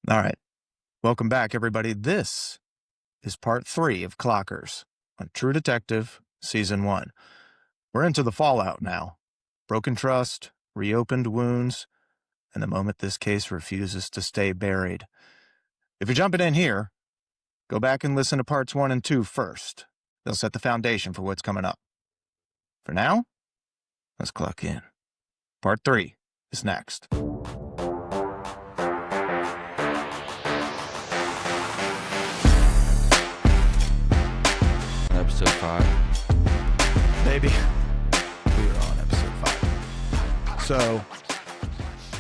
All right. Welcome back, everybody. This is part 3 of Clockers on True Detective Season 1. We're into the fallout now. Broken trust, reopened wounds, and the moment this case refuses to stay buried. If you're jumping in here, go back and listen to parts 1 and 2 first. They'll set the foundation for what's coming up. For now, let's clock in. Part 3 is next. Episode 5. Baby, we are on episode 5. So,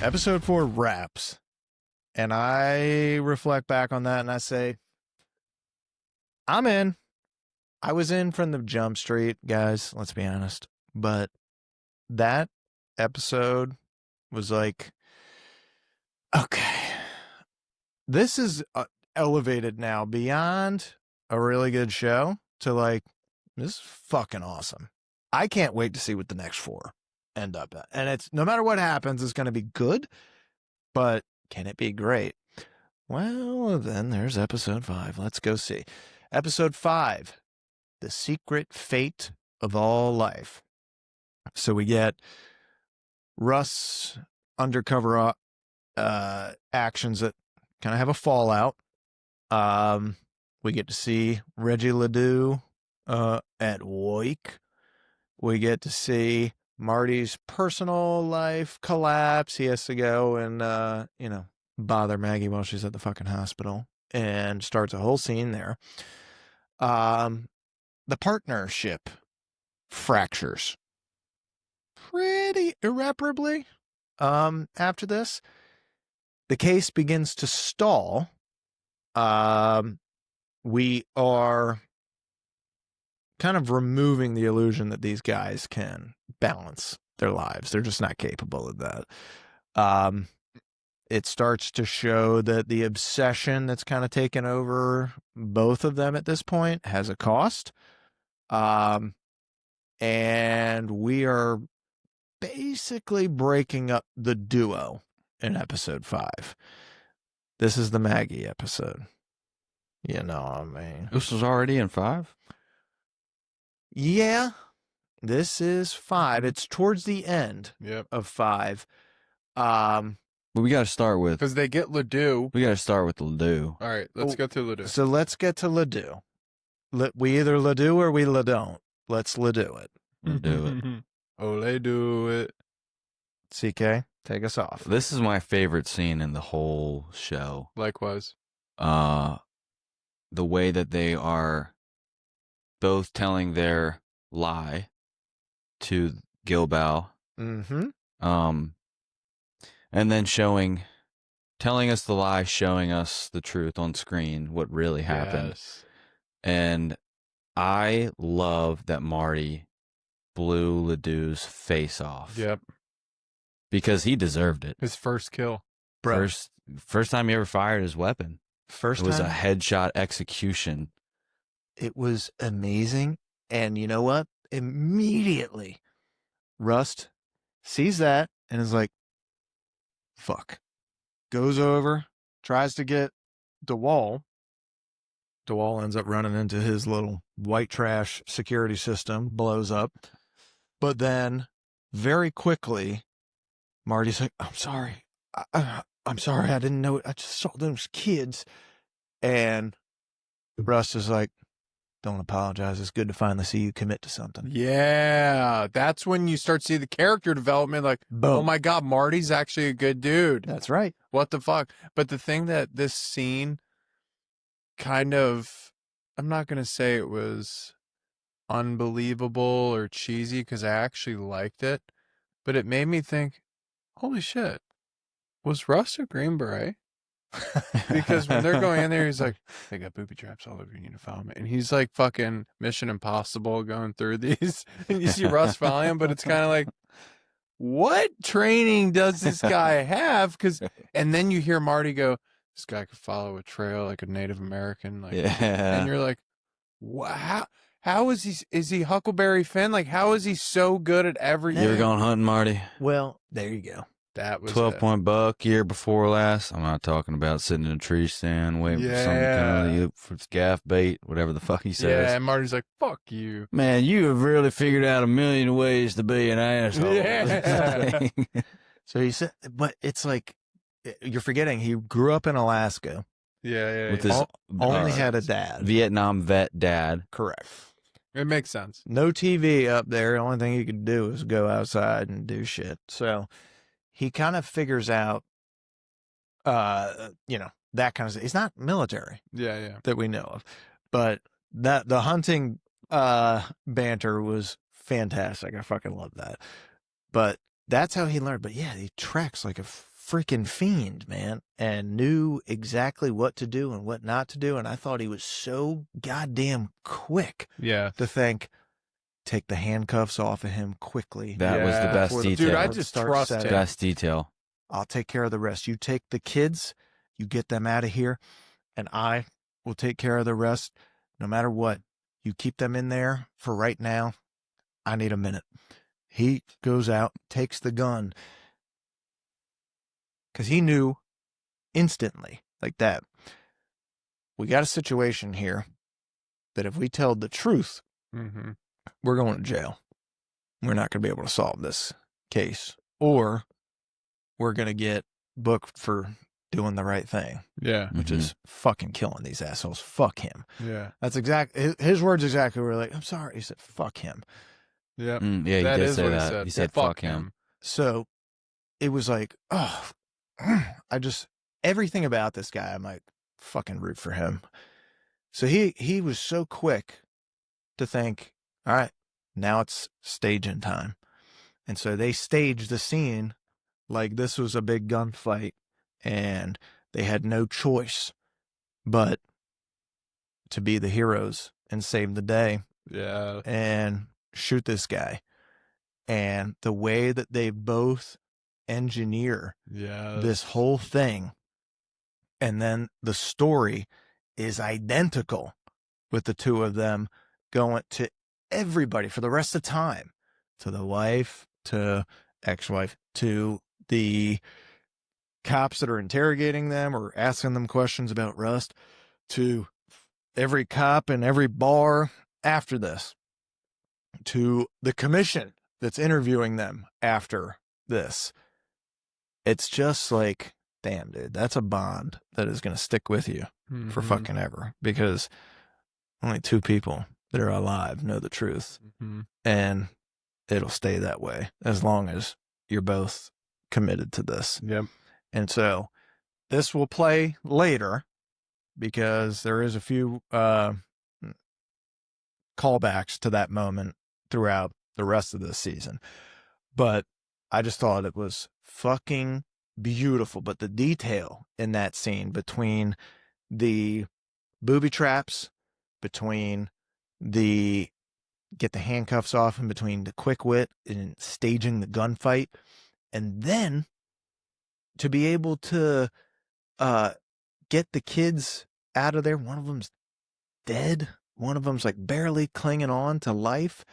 episode 4 wraps, and I reflect back on that and I say, I'm in. I was in from the jump street, guys, let's be honest. But that episode was like, okay, this is elevated now beyond a really good show to like, this is fucking awesome. I can't wait to see what the next 4 end up at. And it's no matter what happens, it's going to be good, but can it be great? Well, then there's episode 5. Let's go see. Episode 5, The Secret Fate of All Life. So we get Russ undercover actions that kind of have a fallout. We get to see Reggie Ledoux at work. We get to see Marty's personal life collapse. He has to go and, bother Maggie while she's at the fucking hospital and starts a whole scene there. The partnership fractures pretty irreparably. After this, the case begins to stall. We are kind of removing the illusion that these guys can balance their lives. They're just not capable of that. It starts to show that the obsession that's kind of taken over both of them at this point has a cost. And we are basically breaking up the duo in episode 5. This is the Maggie episode. You know what I mean? This was already in 5? Yeah, this is 5. It's towards the end of 5. But we got to start with... Because they get Ledoux. We got to start with Ledoux. All right, let's go through Ledoux. So let's get to Ledoux. We either Ledoux or we Ledon't. Let's Ledoux it. Do it. Ole do it. CK, take us off. This is my favorite scene in the whole show. Likewise. The way that they are both telling their lie to Gilboa. Mm-hmm. And then telling us the lie, showing us the truth on screen, what really happened. Yes. And I love that Marty blew Ledoux's face off. Yep. Because he deserved it. His first kill. Bro. First time he ever fired his weapon. First It was time, a headshot execution. it was amazing. And you know what? Immediately, Rust sees that and is like, fuck. Goes over, tries to get DeWall. DeWall ends up running into his little white trash security system, blows up. But then, very quickly, Marty's like, I'm sorry. I'm sorry. I didn't know. I just saw those kids. And Russ is like, don't apologize. It's good to finally see you commit to something. Yeah. That's when you start to see the character development. Like, Boom. oh my God, Marty's actually a good dude. That's right. What the fuck? But the thing that this scene kind of, I'm not going to say it was unbelievable or cheesy because I actually liked it, but it made me think, holy shit, was Russ a Green Beret? Because when they're going in there, he's like, they got booby traps all over, you need to follow me. And he's like fucking Mission Impossible going through these. And you see Russ following him, but it's kind of like, what training does this guy have? And then you hear Marty go, this guy could follow a trail like a Native American. Like, Yeah. And you're like, wow. How is he Huckleberry Finn? Like, how is he so good at everything? You ever gone hunting, Marty? Well, there you go. That was 12-point buck year before last. I'm not talking about sitting in a tree stand waiting for something to come to you for gaff bait, whatever the fuck he says. Yeah, and Marty's like, fuck you. Man, you have really figured out a million ways to be an asshole. Yeah. So he said, but it's like, you're forgetting he grew up in Alaska, Yeah. With his only uh, had a dad. Vietnam vet dad. Correct. It makes sense. No TV up there. The only thing he could do is go outside and do shit. So he kind of figures out, that kind of stuff. He's not military Yeah. that we know of, but that the hunting banter was fantastic. I fucking love that. But that's how he learned. But yeah, he tracks like a freaking fiend, man, and knew exactly what to do and what not to do. And I thought he was so goddamn quick Yeah. to think, take the handcuffs off of him quickly. That was the best Before the- detail. Dude, I Let's just start trust setting. him. Best detail. I'll take care of the rest. You take the kids, you get them out of here, and I will take care of the rest no matter what. You keep them in there for right now. I need a minute. He goes out, takes the gun, because he knew instantly, like that, we got a situation here that if we tell the truth, Mm-hmm. we're going to jail. We're not going to be able to solve this case, or we're going to get booked for doing the right thing, Yeah. which is fucking killing these assholes. Fuck him. Yeah. That's his words exactly were like, I'm sorry. He said, fuck him. Yep. Yeah, he That did is say what he that. said. He said, Yeah, fuck him. So it was like, oh, everything about this guy, I might fucking root for him. So he was so quick to think, all right, now it's staging time. And so they staged the scene like this was a big gunfight and they had no choice but to be the heroes and save the day Yeah. and shoot this guy. And the way that they both engineer Yeah. this whole thing, and then the story is identical with the two of them going to everybody for the rest of the time, to the wife, to ex-wife, to the cops that are interrogating them or asking them questions about Rust, to every cop in every bar after this, to the commission that's interviewing them after this. It's just like, damn, dude, that's a bond that is going to stick with you for Mhm. fucking ever, because only two people that are alive know the truth, Mhm. and it'll stay that way as long as you're both committed to this. Yep. And so this will play later because there is a few callbacks to that moment throughout the rest of this season. But I just thought it was fucking beautiful. But the detail in that scene between the booby traps, between the get the handcuffs off, and between the quick wit and staging the gunfight, and then to be able to get the kids out of there. One of them's dead. One of them's like barely clinging on to life,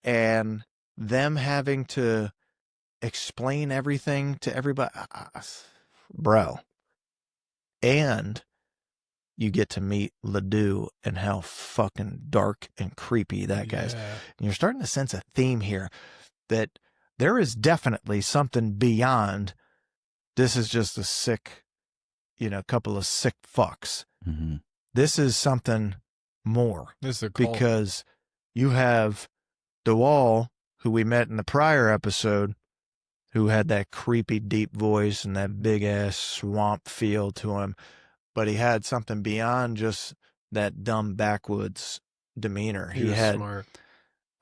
and them having to explain everything to everybody, bro. And you get to meet Ledoux and how fucking dark and creepy that guy's. Yeah. And you're starting to sense a theme here that there is definitely something beyond. This is just a sick, couple of sick fucks. Mm-hmm. This is something more, This is a cult. because you have DeWall, who we met in the prior episode, who had that creepy deep voice and that big ass swamp feel to him, but he had something beyond just that dumb backwoods demeanor. He was had, smart.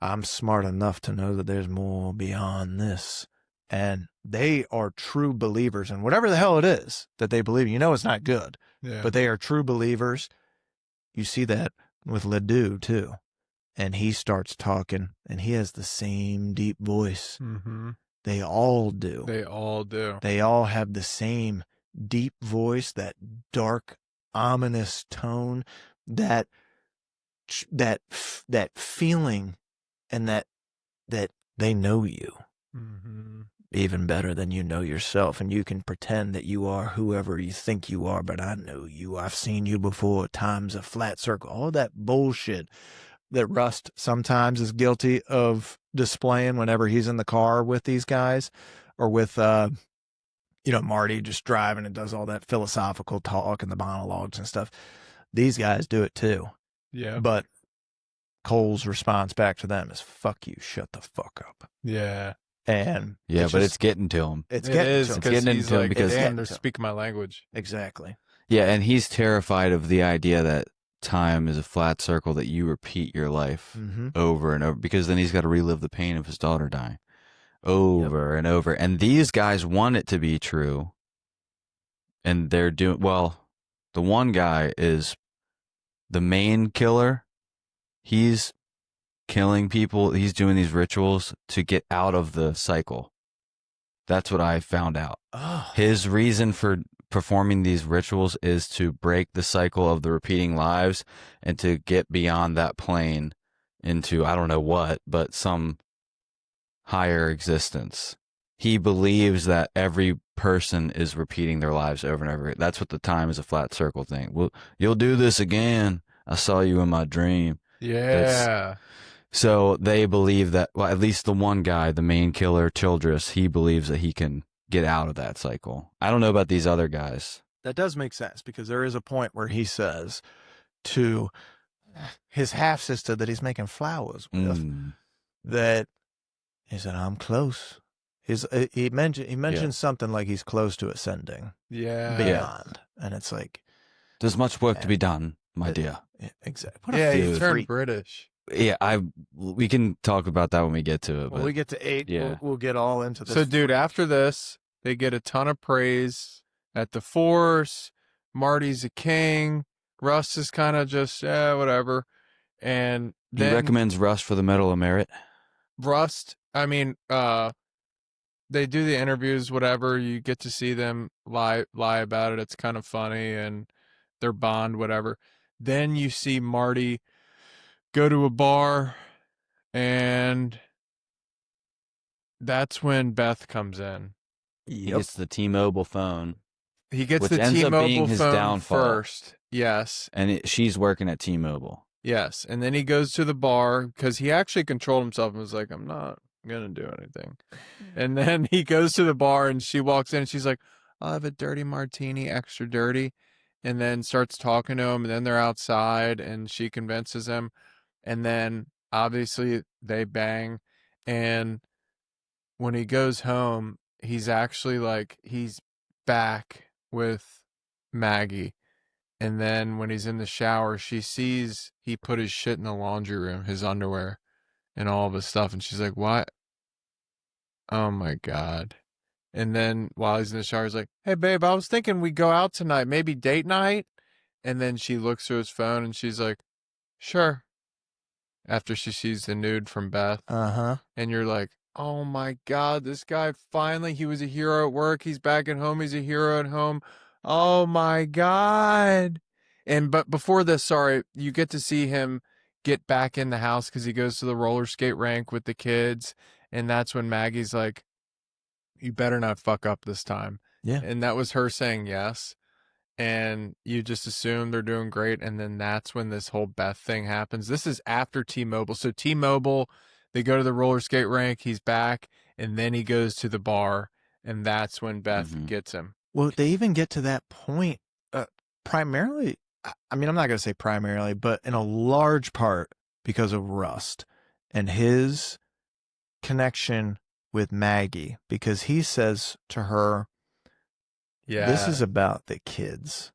I'm smart enough to know that there's more beyond this. And they are true believers in whatever the hell it is that they believe. It's not good, Yeah. but they are true believers. You see that with Ledoux too. And he starts talking, and he has the same deep voice. Mm-hmm. They all do. They all do. They all have the same deep voice, that dark, ominous tone, that feeling, and that they know you. Mm-hmm. even better than you know yourself, and you can pretend that you are whoever you think you are, but I know you. I've seen you before. Time's a flat circle. All that bullshit that Rust sometimes is guilty of displaying whenever he's in the car with these guys, or with Marty just driving and does all that philosophical talk and the monologues and stuff. These guys do it too. Yeah. But Cole's response back to them is, fuck you, shut the fuck up. Yeah. And but it's getting to him. It's It getting is to him. It's getting he's into him like, because- damn, Getting they're to him. speaking my language. Exactly. Yeah, and he's terrified of the idea that time is a flat circle, that you repeat your life Mm-hmm. over and over, because then he's got to relive the pain of his daughter dying over and over. And these guys want it to be true, and they're doing well. The one guy is the main killer. He's killing people. He's doing these rituals to get out of the cycle. That's what I found out. Oh. His reason for performing these rituals is to break the cycle of the repeating lives and to get beyond that plane into, I don't know what, but some higher existence. He believes that every person is repeating their lives over and over. That's what the time is a flat circle thing. Well, you'll do this again. I saw you in my dream. Yeah. So they believe that, well, at least the one guy, the main killer, Childress, he believes that he can get out of that cycle. I don't know about these other guys. That does make sense, because there is a point where he says to his half sister that he's making flowers with that he said, I'm close. He mentioned something like he's close to ascending Yeah. beyond. And it's like, There's much work to be done, my dear. Exactly. Yeah, he dude. turned British. Yeah, we can talk about that when we get to it. When But we get to 8, yeah. we'll get all into this. So, dude, after this, they get a ton of praise at the Force. Marty's a king. Russ is kind of just, whatever. And he then recommends Rust for the Medal of Merit. Rust, they do the interviews, whatever. You get to see them lie about it. It's kind of funny, and their bond, whatever. Then you see Marty go to a bar, and that's when Beth comes in. He gets the T-Mobile phone, He gets which the ends up being T-Mobile his phone downfall. first. Yes. and she's working at T-Mobile. Yes. And then he goes to the bar because he actually controlled himself and was like, I'm not going to do anything. And then he goes to the bar and she walks in and she's like, I'll have a dirty martini, extra dirty. And then starts talking to him. And then they're outside and she convinces him. And then obviously they bang. And when he goes home, he's actually like, he's back with Maggie. And then when he's in the shower, she sees he put his shit in the laundry room, his underwear and all of his stuff. And she's like, what? Oh my God. And then while he's in the shower, he's like, hey, babe, I was thinking we go out tonight, maybe date night. And then she looks through his phone and she's like, sure. After she sees the nude from Beth. Uh-huh. And you're like, oh my God, this guy finally, he was a hero at work. He's back at home. He's a hero at home. Oh my God. But before this, sorry, you get to see him get back in the house because he goes to the roller skate rink with the kids. And that's when Maggie's like, you better not fuck up this time. Yeah. And that was her saying yes. And you just assume they're doing great. And then that's when this whole Beth thing happens. This is after T-Mobile. So T-Mobile, they go to the roller skate rink. He's back. And then he goes to the bar. And that's when Beth gets him. Well, they even get to that point primarily. I mean, I'm not going to say primarily, but in a large part because of Rust and his connection with Maggie, because he says to her, this is about the kids.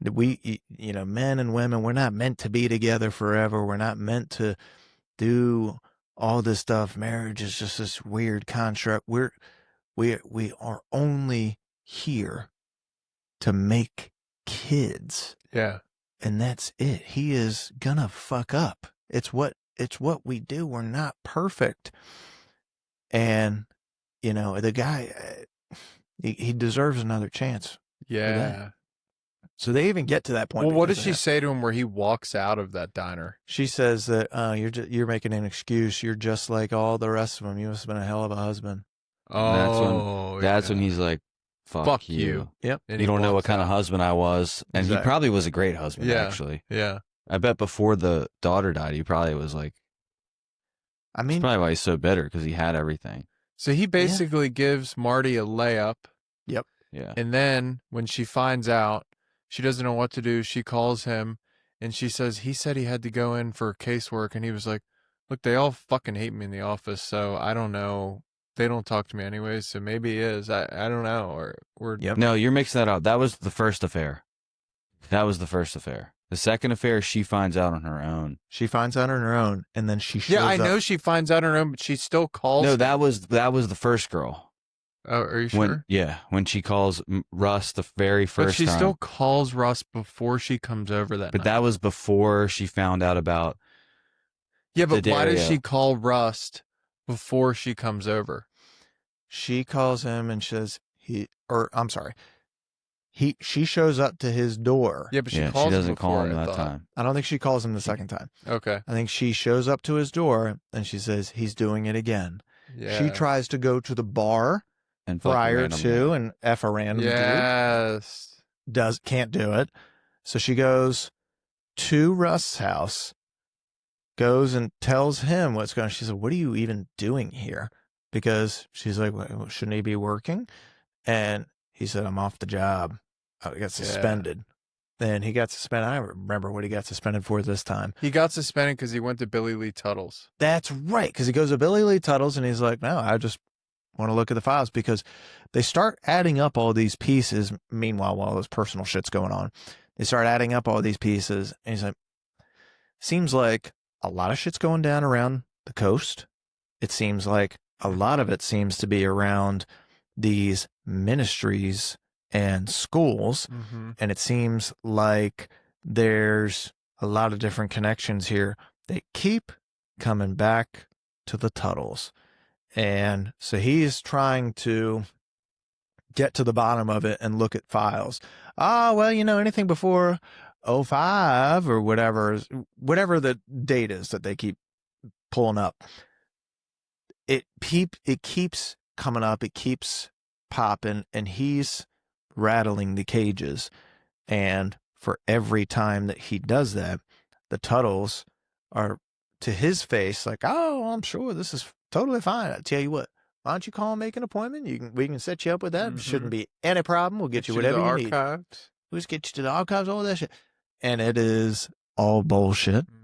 We, men and women, we're not meant to be together forever. We're not meant to do all this stuff. Marriage is just this weird construct. We are only here to make kids. Yeah. And that's it. He is gonna fuck up. It's what we do. We're not perfect. And, the guy, he deserves another chance. Yeah. So they even get to that point. Well, what does because she of that. say to him where he walks out of that diner? She says that you're making an excuse. You're just like all the rest of them. You must have been a hell of a husband. Oh, That's when yeah. he's like, Fuck you. you. Yep. And You he don't know what walks kind of out. husband I was. And he Exactly. probably was a great husband, Yeah. actually. Yeah. I bet before the daughter died, he probably was like, I that's mean, probably why he's so bitter, because he had everything. So he basically gives Marty a layup. yep. Yeah. And then when she finds out, she doesn't know what to do. She calls him and she says he said he had to go in for casework. And he was like, look, they all fucking hate me in the office. So I don't know. They don't talk to me anyways. So maybe he is. I don't know. Or we're Yep. No, you're mixing that up. That was the first affair. The second affair, she finds out on her own. She finds out on her own, and then she shows Yeah, I up. know she finds out on her own, but she still calls. No, him. that was the first girl. Oh, are you When sure? when she calls Russ the very first But she time. still calls Russ before she comes over that But night. that was before she found out about. Yeah, but the why does Dario. she call Rust before she comes over? She calls him and says she shows up to his door. Yeah, but she Yeah, calls she doesn't him call before, him I that thought. time. I don't think she calls him the second time. Okay. I think she shows up to his door and she says he's doing it again. Yeah. She tries to go to the bar And fuck a prior random to guy. and F a random dude. Yes. Can't do it. So she goes to Russ's house, goes and tells him what's going on. She said, what are you even doing here? Because she's like, well, shouldn't he be working? And he said, I'm off the job. I got suspended. Then he got suspended. I don't remember what he got suspended for this time. He got suspended because he went to Billy Lee Tuttle's. That's right. Because he goes to Billy Lee Tuttle's and he's like, no, I just want to look at the files, because they start adding up all these pieces. Meanwhile, while this personal shit's going on, they start adding up all these pieces. And he's like, seems like a lot of shit's going down around the coast. It seems like a lot of it seems to be around these ministries and schools. Mm-hmm. And it seems like there's a lot of different connections here. They keep coming back to the Tuttles. And so he's trying to get to the bottom of it and look at files. Well, anything before 05 or whatever the date is that they keep pulling up. It keeps coming up. It keeps popping, and he's rattling the cages. And for every time that he does that, the Tuttles are to his face like, oh, I'm sure this is totally fine. I tell you what, why don't you call and make an appointment? We can set you up with that. Mm-hmm. Shouldn't be any problem. We'll get you whatever to the you need. archives. We'll just get you to the archives, all that shit. And it is all bullshit. Mm-hmm.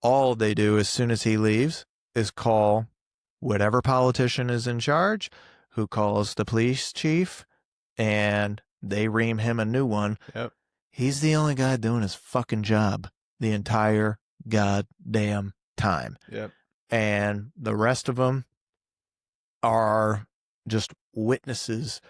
All they do as soon as he leaves is call whatever politician is in charge, who calls the police chief, and they ream him a new one. Yep. He's the only guy doing his fucking job the entire goddamn time. Yep. And the rest of them are just witnesses.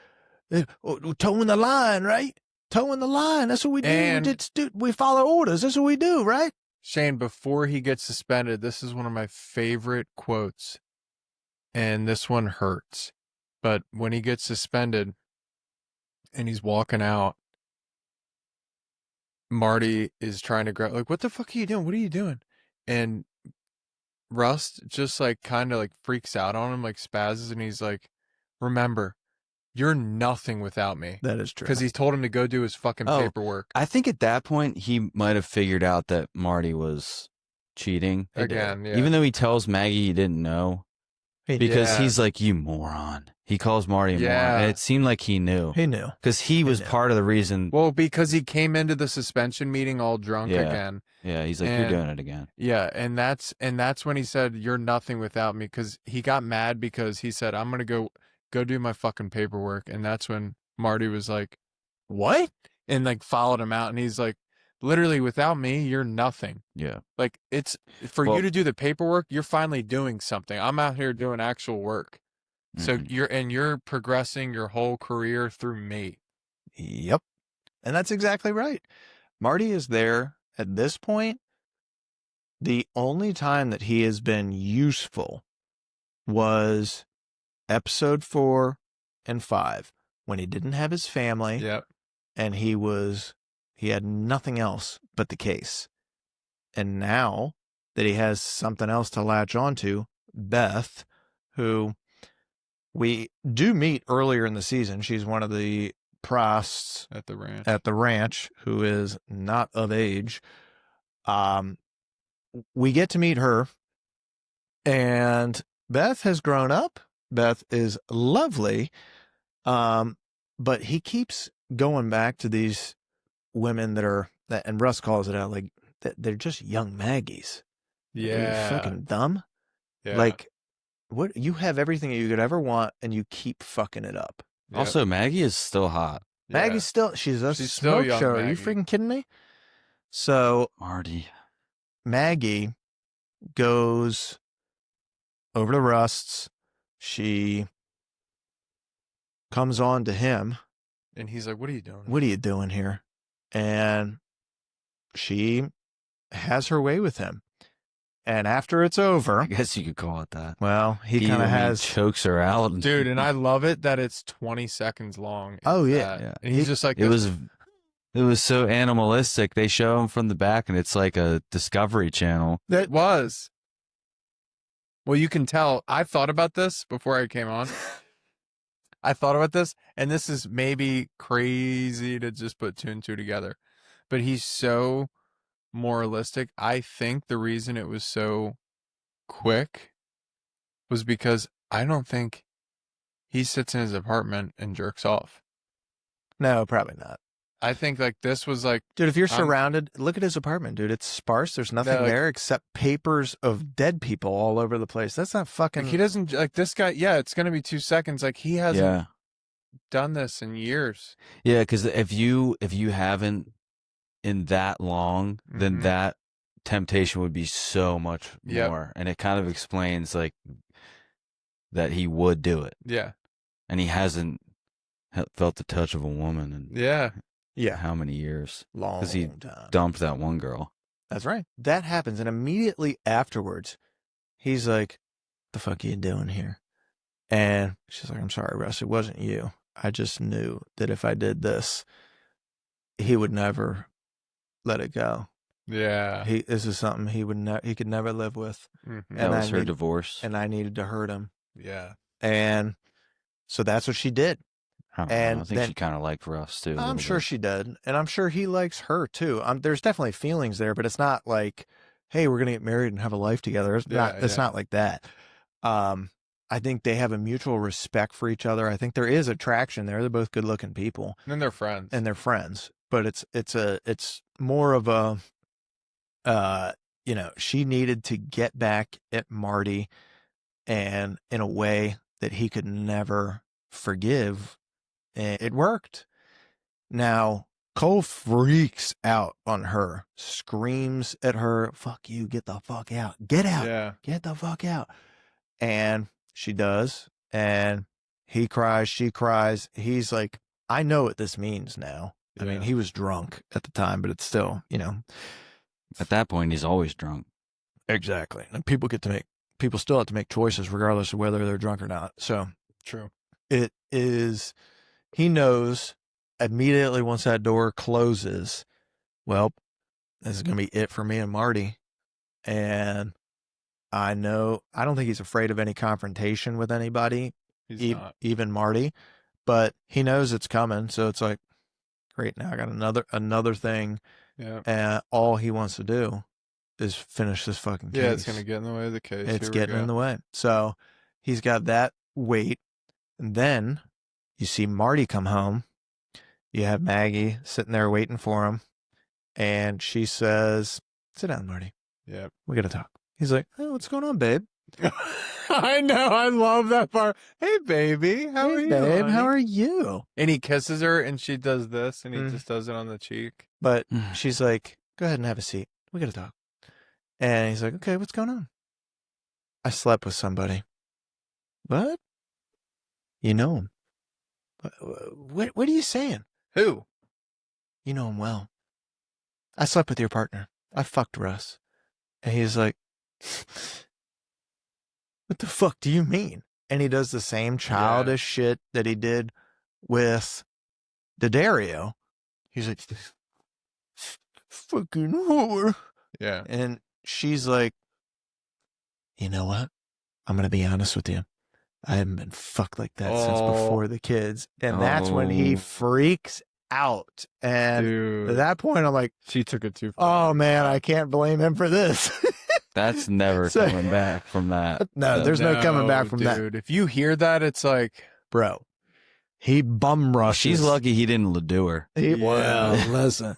Towing the line, right? Towing the line. That's what we do. And we follow orders. That's what we do, right? Shane, before he gets suspended, this is one of my favorite quotes. And this one hurts. But when he gets suspended and he's walking out, Marty is trying to grab, like, what the fuck are you doing? What are you doing? And Rust just like kind of like freaks out on him, like spazzes, and he's like, remember, you're nothing without me. That is true. Because he's told him to go do his fucking paperwork. I think at that point he might have figured out that Marty was cheating Again, yeah. Even though he tells Maggie he didn't know, because Yeah. he's like, you moron. He calls Marty a moron, and it seemed like he knew. He knew. Because he was knew. part of the reason. Well, because he came into the suspension meeting all drunk again. Yeah, he's like, And- you're doing it again. Yeah, and that's when he said, "You're nothing without me," because he got mad because he said, "I'm gonna go do my fucking paperwork," and that's when Marty was like, "What?" and like followed him out, and he's like, "Literally, without me, you're nothing. Yeah. Like it's for Well- you to do the paperwork, you're finally doing something. I'm out here doing actual work, so Mhm. you're progressing your whole career through me." Yep. And that's exactly right. Marty is there at this point. The only time that he has been useful was episode 4 and 5, when he didn't have his family Yep. and he had nothing else but the case. And now that he has something else to latch onto, Beth, who we do meet earlier in the season. She's one of the prosts At the ranch. at the ranch who is not of age. We get to meet her, and Beth has grown up. Beth is lovely. But he keeps going back to these women and Russ calls it out like they're just young Maggies. Are you Yeah. fucking dumb? Yeah. Like, what? You have everything you could ever want, and you keep fucking it up. Yep. Also, Maggie is still hot. Yeah. Maggie's still, she's She's smoke still young show. Are you Maggie. freaking kidding me? So Marty. Maggie goes over to Rust's. She comes on to him. And he's like, "What are you doing? What are you doing here?" And she has her way with him. And after it's over, I guess you could call it that. well, he kind of has. chokes her out. Dude, and I love it that it's 20 seconds long. Oh, if yeah. that. Yeah. And he's just like, It was so animalistic. They show him from the back, and it's like a Discovery Channel. It was. Well, you can tell. I thought about this before I came on. I thought about this, and this is maybe crazy to just put two and two together. But he's so moralistic. I think the reason it was so quick was because I don't think he sits in his apartment and jerks off. No, probably not. I think like this was like, Dude, if you're I'm- surrounded, look at his apartment, dude. It's sparse. There's nothing like- there except papers of dead people all over the place. That's not fucking. he doesn't like this guy. Yeah, it's going to be 2 seconds. Like he hasn't Yeah, done this in years. yeah. Because if you haven't in that long, then Mhm. that temptation would be so much Yep. more, and it kind of explains like that he would do it, Yeah. and he hasn't felt the touch of a woman in Yeah. Yeah, how many years? long he time. Dumped that one girl. That's right. That happens, and immediately afterwards, he's like, "The fuck are you doing here?" And she's like, "I'm sorry, Russ. It wasn't you. I just knew that if I did this, he would never let it go. Yeah. This is something he could never live with, Mhm. That And was I her need- divorce. and I needed to hurt him." Yeah. And so that's what she did. I don't know. and I think then- she kind of liked Russ too. a I'm little sure bit. she did, and I'm sure he likes her too. There's definitely feelings there, but it's not like, "Hey, we're gonna get married and have a life together." It's Yeah, not. It's yeah. not like that. I think they have a mutual respect for each other. I think there is attraction there. They're both good-looking people, And then they're friends. and they're friends. But it's more of a, she needed to get back at Marty, and in a way that he could never forgive, and it worked. Now, Cole freaks out on her, screams at her, "Fuck you, get the fuck out. Get out. Yeah. Get the fuck out." And she does. And he cries, she cries. He's like, "I know what this means now." I mean, Yeah. he was drunk at the time, but it's still, At that point, he's always drunk. Exactly. And people still have to make choices regardless of whether they're drunk or not. So True. he knows immediately once that door closes, well, this is going to be it for me and Marty. And I don't think he's afraid of any confrontation with anybody, He's not. even Marty, but he knows it's coming. So it's like, great. Now I got another thing. Yeah. And all he wants to do is finish this fucking case. Yeah, it's going to get in the way of the case. It's getting in the way. So he's got that weight. And then you see Marty come home. You have Maggie sitting there waiting for him. And she says, "Sit down, Marty. Yeah. We got to talk." He's like, "Oh, what's going on, babe?" I know. I love that part. "Hey, baby. How "Hey, are you? babe, how honey?" are you?" And he kisses her, and she does this, and he Mm. just does it on the cheek. But she's like, "Go ahead and have a seat. We got to talk." And he's like, "Okay, what's going on?" "I slept with somebody." "What?" "You know him." What are you saying?" Who? "You know him well. I slept with your partner. I fucked Russ." And he's like, "What the fuck do you mean?" And he does the same childish shit that he did with Daddario. He's like, "Fucking whore." Yeah. And she's like, "You know what? I'm going to be honest with you. I haven't been fucked like that since before the kids. And that's when Oh. he freaks out. And Dude, at that point, I'm like, she took it too far. oh man, I can't blame him for this. That's never So- coming back from that. No, there's no coming back from that. Dude, if you hear that, it's like, Bro, he bum rushes. She's lucky he didn't do her. Well, listen,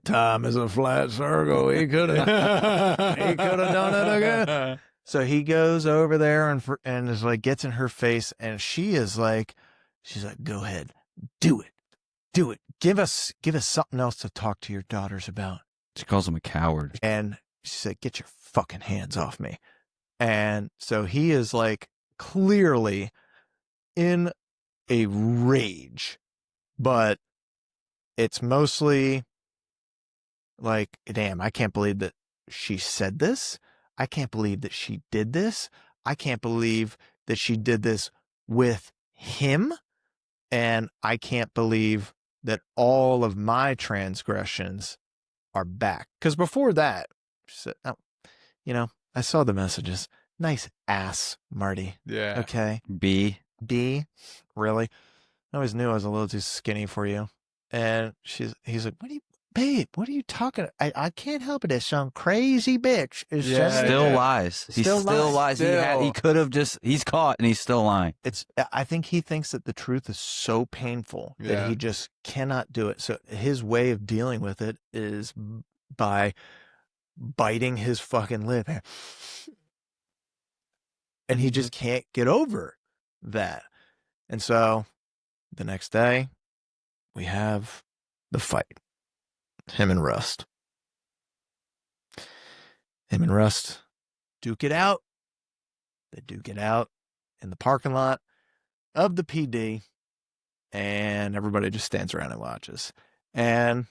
time is a flat circle. He could have done it again. So he goes over there and is like, gets in her face, and she's like, go ahead, do it. Give us something else to talk to your daughters about. She calls him a coward. And she said, get your fucking hands off me. And so he is like clearly in a rage, but it's mostly like, damn, I can't believe that she said this. I can't believe that she did this. I can't believe that she did this with him. And I can't believe that all of my transgressions are back. Because before that, she said, oh, I saw the messages. Nice ass, Marty. yeah. Okay. B. Really? I always knew I was a little too skinny for you. And he's like, babe, what are you talking? I can't help it. It's some crazy bitch. It's Yeah, just Still yeah. lies. He Still still lies. lies. He could have he's caught and he's still lying. I think he thinks that the truth is so painful that Yeah. he just cannot do it. So his way of dealing with it is by biting his fucking lip. And he just can't get over that. And so the next day we have the fight. Him and Rust duke it out. They duke it out in the parking lot of the PD, and everybody just stands around and watches. And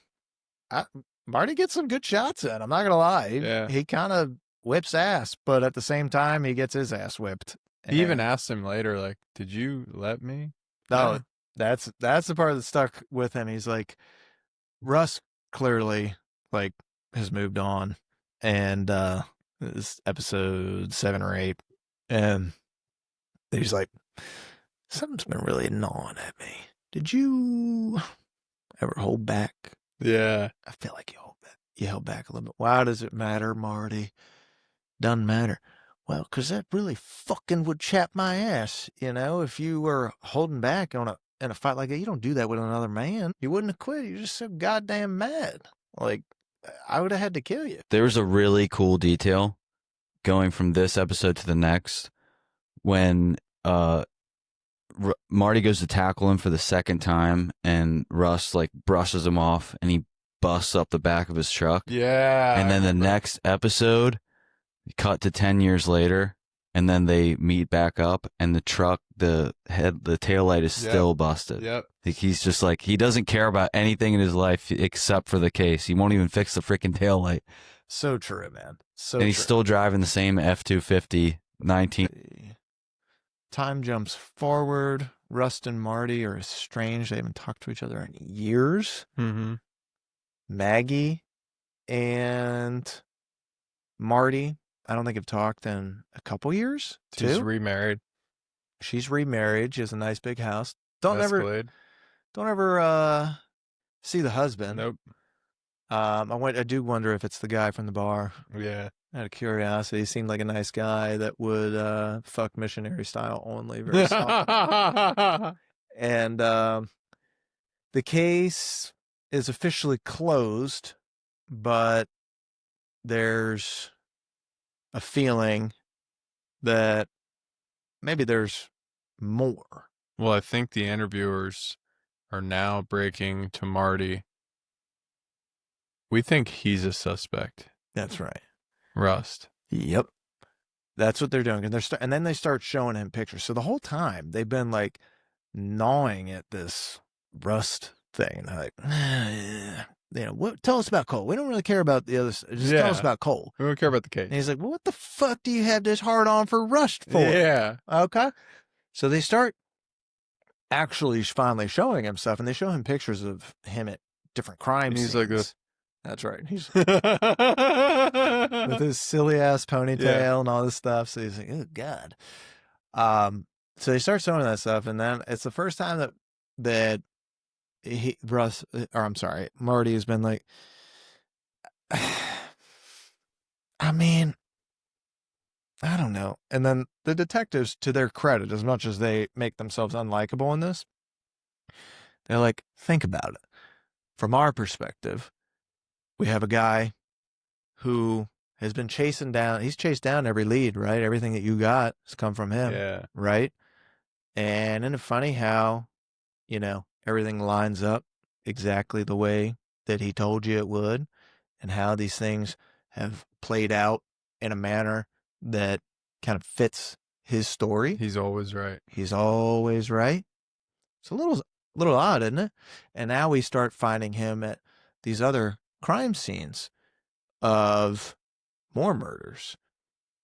Marty gets some good shots in. I'm not gonna lie. Yeah. He kind of whips ass, but at the same time, he gets his ass whipped. He even And- asked him later, like, did you let me? No, Yeah. that's the part that stuck with him. He's like, Russ clearly like has moved on, and this is episode 7 or 8, and he's like, something's been really gnawing at me. Did you ever hold back? Yeah. I feel like you held back a little bit. Why does it matter, Marty? Doesn't matter. Well, because that really fucking would chap my ass. If you were holding back in a fight like that, you don't do that with another man. You wouldn't have quit. You're just so goddamn mad. Like, I would have had to kill you. There was a really cool detail going from this episode to the next when Marty goes to tackle him for the second time and Russ like brushes him off and he busts up the back of his truck. Yeah. And I then the remember. next episode, cut to 10 years later, and then they meet back up and the truck, the tail light is Yep. still busted. Yep. Like he's just like, he doesn't care about anything in his life except for the case. He won't even fix the freaking tail light. So true, man. So And he's true. still driving the same F-250 19. Time jumps forward. Rust and Marty are estranged. They haven't talked to each other in years. Mm-hmm. Maggie and Marty, I don't think have talked in a couple years. She's Too. remarried. She's remarried. She has a nice big house. Don't Escalade. ever see the husband. Nope. I do wonder if it's the guy from the bar. Yeah. Out of curiosity, he seemed like a nice guy that would fuck missionary style only very soft. And the case is officially closed, but there's a feeling that maybe there's more. Well, I think the interviewers are now breaking to Marty. We think he's a suspect. That's right. Rust. Yep. That's what they're doing. And and then they start showing him pictures. So the whole time they've been like gnawing at this Rust thing. They're like, what? Tell us about Cole. We don't really care about the others. Just tell us Yeah. about Cole. We don't care about the case. And he's like, well, what the fuck do you have this hard on for Rust for? Yeah. Okay. So they start actually finally showing him stuff, and they show him pictures of him at different crime And he's scenes. like That's right. He's with with his silly ass ponytail and all this stuff. So he's like, oh God. So they start showing that stuff, and then it's the first time that Marty has been like, I mean, I don't know. And then the detectives, to their credit, as much as they make themselves unlikable in this, they're like, think about it. From our perspective, we have a guy who has been he's chased down every lead, right? Everything that you got has come from him, Yeah. right? And isn't it funny how, everything lines up exactly the way that he told you it would, and how these things have played out in a manner that kind of fits his story. He's always right. He's always right. It's a little odd, isn't it? And now we start finding him at these other crime scenes of more murders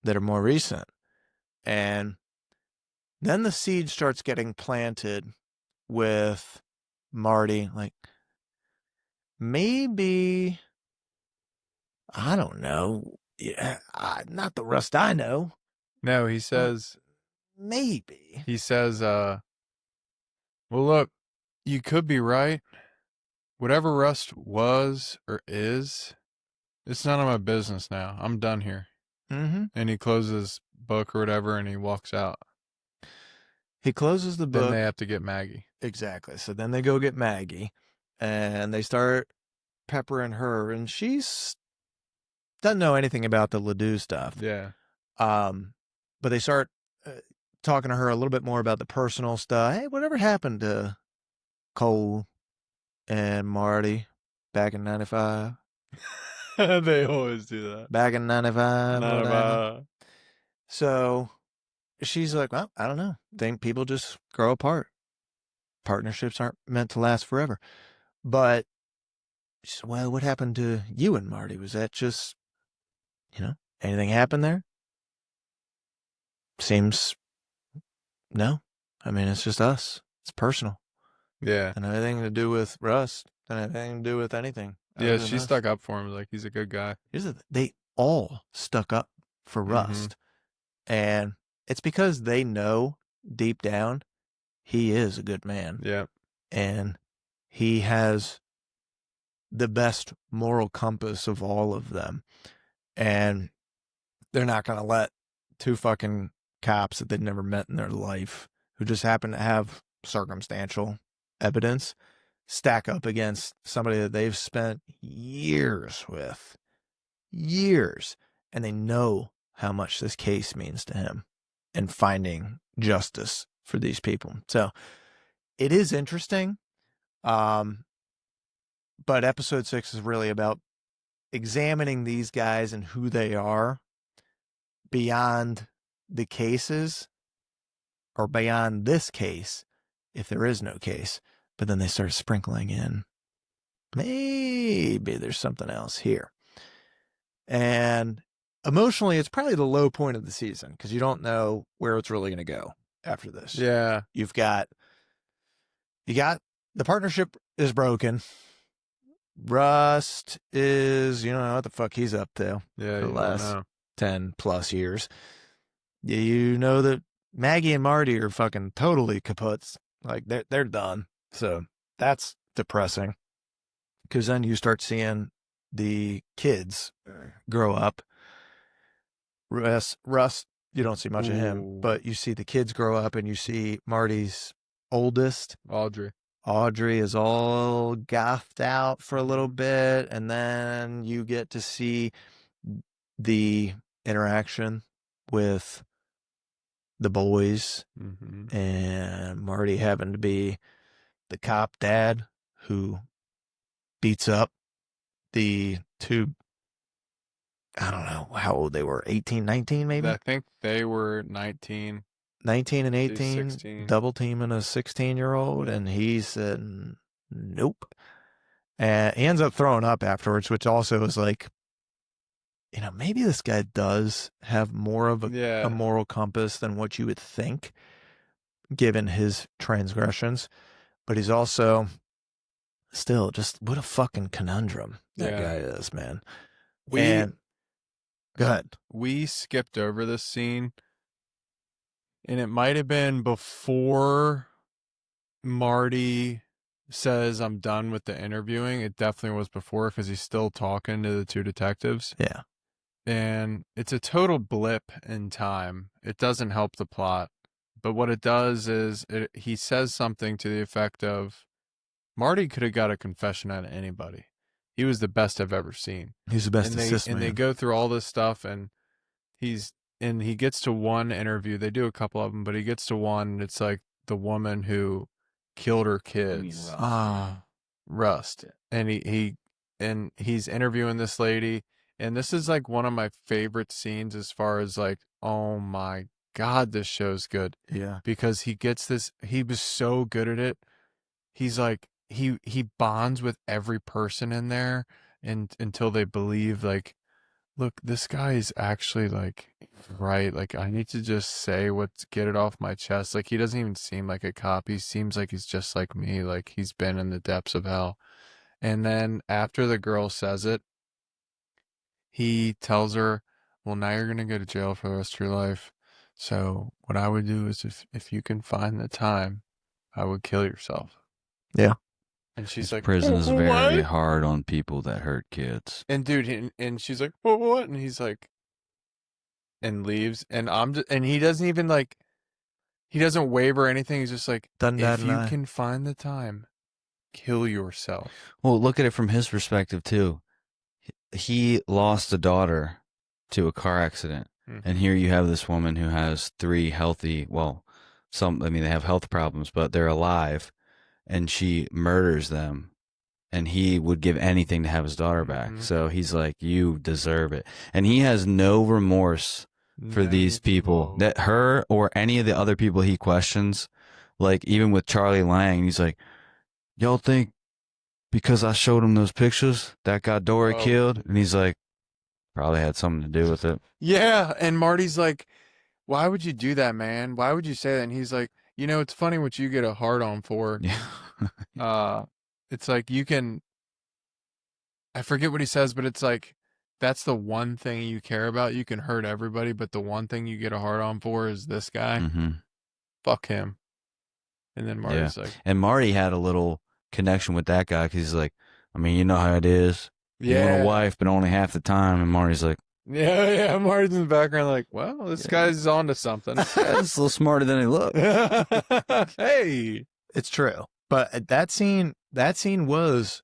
that are more recent. And then the seed starts getting planted with Marty, like, maybe, I don't know. Yeah, not the Rust I know. No, he says, Maybe. well, look, you could be right. Whatever Rust was or is, it's none of my business now. I'm done here. Mm-hmm. And he closes his book or whatever, and he walks out. He closes the Then book. they have to get Maggie. Exactly. So then they go get Maggie, and they start peppering her, and she's doesn't know anything about the Ledoux stuff. Yeah. But they start talking to her a little bit more about the personal stuff. Hey, whatever happened to Cole and Marty back in '95? They always do that. Back in '95, Not whatever. about. So she's like, well, I don't know. Think people just grow apart. Partnerships aren't meant to last forever. But she said, well, what happened to you and Marty? Was that just, anything happened there? Seems no. I mean, it's just us. It's personal. Yeah. And anything to do with Rust. And anything to do with anything. Yeah, she stuck up for him. Like, he's a good guy. They all stuck up for Rust. And it's because they know deep down he is a good man. Yeah. And he has the best moral compass of all of them. And they're not going to let two fucking cops that they've never met in their life, who just happen to have circumstantial evidence, stack up against somebody that they've spent years with. Years. And they know how much this case means to him and finding justice for these people. So it is interesting. But episode 6 is really about examining these guys and who they are beyond the cases, or beyond this case, if there is no case. But then they start sprinkling in, maybe there's something else here. And emotionally, it's probably the low point of the season, because you don't know where it's really going to go after this. Yeah. You got the partnership is broken. Rust is, you don't know what the fuck he's up to. Yeah. For the You last don't know. 10 plus years. You know that Maggie and Marty are fucking totally kaputs. Like, they're done. So that's depressing. Because then you start seeing the kids grow up. Russ, you don't see much of him, Ooh. but you see the kids grow up, and you see Marty's oldest, Audrey, is all gothed out for a little bit, and then you get to see the interaction with the boys, and Marty having to be the cop dad who beats up the two, I don't know how old they were, 18, 19 maybe? I think they were 19. 19 and 18, 16. double teaming a 16-year-old, and he said, nope. And he ends up throwing up afterwards, which also is like, maybe this guy does have more of a moral compass than what you would think, given his transgressions. But he's also still just, what a fucking conundrum that guy is, man. Go ahead. We skipped over this scene And it might have been before Marty says, I'm done with the interviewing. It definitely was before because he's still talking to the two detectives. Yeah. And it's a total blip in time. It doesn't help the plot. But what it does is he says something to the effect of, Marty could have got a confession out of anybody. He was the best I've ever seen. He's the best And assist they man. go through all this stuff, and he gets to one interview. They do a couple of them, but he gets to one, and it's like the woman who killed her kids. Rust. And he's interviewing this lady, and this is like one of my favorite scenes as far as like, oh my God, this show's good. Yeah. Because he was so good at it. He's like, he bonds with every person in there, and until they believe, like, look, this guy is actually like right. Like, I need to just get it off my chest. Like, he doesn't even seem like a cop. He seems like he's just like me. Like, he's been in the depths of hell. And then after the girl says it, he tells her, well, now you're going to go to jail for the rest of your life. So what I would do is if you can find the time, I would kill yourself. Yeah. And she's This like, prison is "What?" very hard on people that hurt kids. And dude, and she's like, what? And he's like, and leaves. And and he doesn't even like, he doesn't waver or anything. He's just like, Doesn't bat if an you eye. can find the time, kill yourself. Well, look at it from his perspective too. He lost a daughter to a car accident, and here you have this woman who has three healthy, well, they have health problems, but they're alive, and she murders them, and he would give anything to have his daughter back. Mhm. So he's like, you deserve it. And he has no remorse for these people, that her or any of the other people he questions. Like, even with Charlie Lang, he's like, y'all think because I showed him those pictures that got Dory Oh. killed? And he's like, probably had something to do with it. Yeah, and Marty's like, why would you do that, man? Why would you say that? And he's like, it's funny what you get a hard on for. Yeah. It's like I forget what he says, but it's like, that's the one thing you care about. You can hurt everybody, but the one thing you get a hard on for is this guy. Mm-hmm. Fuck him. And then Marty's like, And Marty had a little connection with that guy because he's like, I mean, you know how it is. You want yeah. a wife, but only half the time. And Marty's like, Yeah. Marty's in the background like, well, this guy's onto something. yeah, that's a little smarter than he looked. Hey. It's true. But that scene was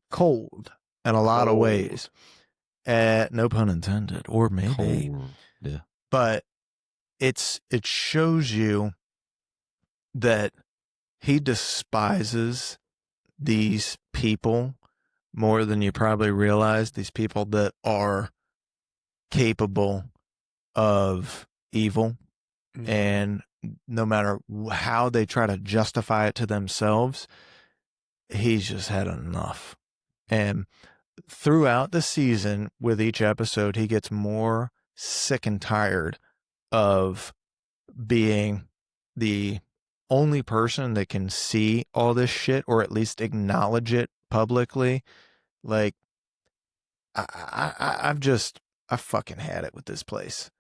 cold in a lot of Cold. ways. No pun intended, or maybe. Cold. Yeah. But it shows you that he despises these people more than you probably realize, these people that are capable of evil. Mhm. And no matter how they try to justify it to themselves, he's just had enough. And throughout the season, with each episode, he gets more sick and tired of being the only person that can see all this shit, or at least acknowledge it publicly. Like, I fucking had it with this place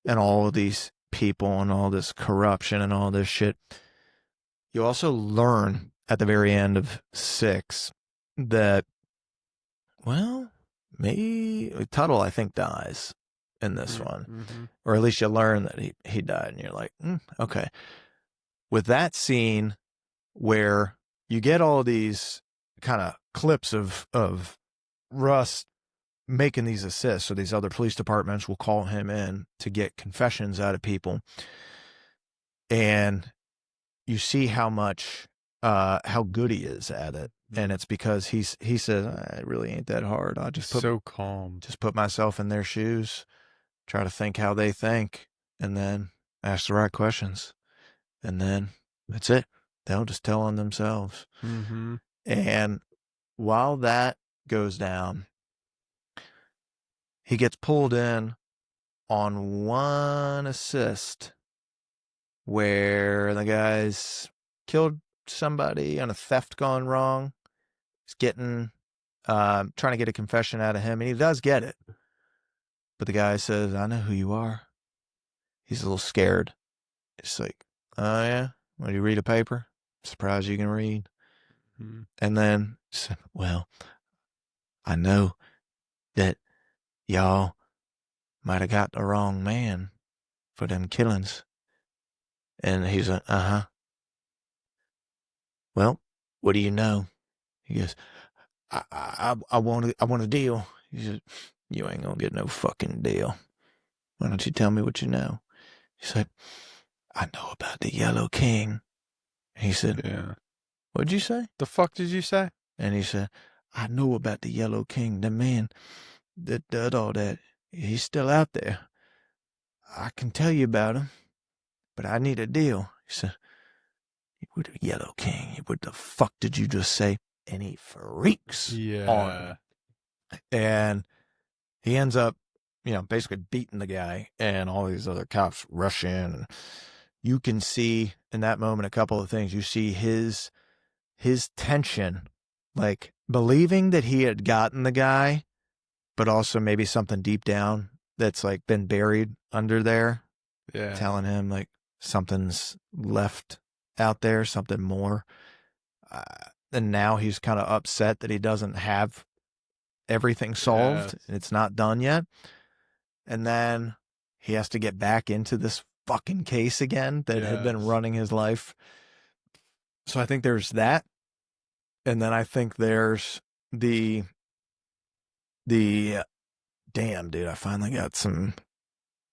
and all of these people and all this corruption and all this shit. You also learn at the very end of 6 that, well, maybe Tuttle, I think, dies in this one. Mm-hmm. Or at least you learn that he died, and you're like, okay. With that scene where you get all these kind of clips of Russ making these assists, so these other police departments will call him in to get confessions out of people, and you see how good he is at it. And it's because he says, it really ain't that hard. I just So calm. Just put myself in their shoes, try to think how they think, and then ask the right questions. And then that's it. They'll just tell on themselves. Mm-hmm. And while that goes down, he gets pulled in on one assist where the guy's killed somebody on a theft gone wrong. He's getting, trying to get a confession out of him, and he does get it. But the guy says, I know who you are. He's a little scared. It's like, oh yeah, when you read a paper, surprised you can read. Mhm. And then, well, I know that y'all might have got the wrong man for them killings. And he's like, uh-huh. Well, what do you know? He goes, I want a deal. He said, you ain't gonna get no fucking deal. Why don't you tell me what you know? He said, I know about the Yellow King. He said, Yeah. what'd you say? The fuck did you say? And he said, I know about the Yellow King. The man that did all that. He's still out there. I can tell you about him, but I need a deal. He said, with the Yellow King. What the fuck did you just say? And he freaks on him. And he ends up, basically beating the guy, and all these other cops rush in. And you can see in that moment a couple of things. You see his tension, like believing that he had gotten the guy, but also maybe something deep down that's like been buried under there, Yeah. telling him like something's left out there, something more. And now he's kind of upset that he doesn't have everything solved. Yes. And it's not done yet. And then he has to get back into this fucking case again that had been Yes. running his life. So I think there's that. And then I think there's the damn, dude, I finally got some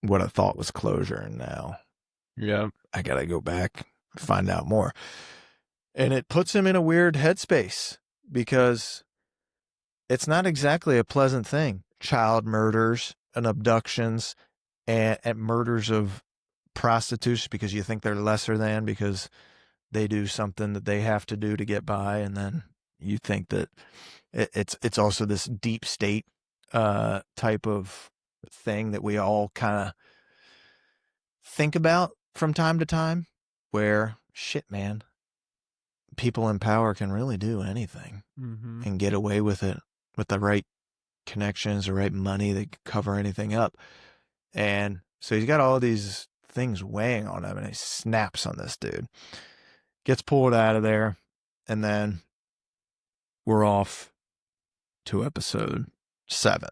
what I thought was closure, and now Yeah. I gotta go back and find out more. And it puts him in a weird headspace because it's not exactly a pleasant thing. Child murders and abductions and murders of prostitutes because you think they're lesser than because they do something that they have to do to get by, and then you think that it's also this deep state type of thing that we all kind of think about from time to time, where shit, man, people in power can really do anything Mm-hmm. and get away with it with the right connections, the right money, they can cover anything up. And so he's got all these things weighing on him, and he snaps on this dude, gets pulled out of there, and then we're off to episode 7.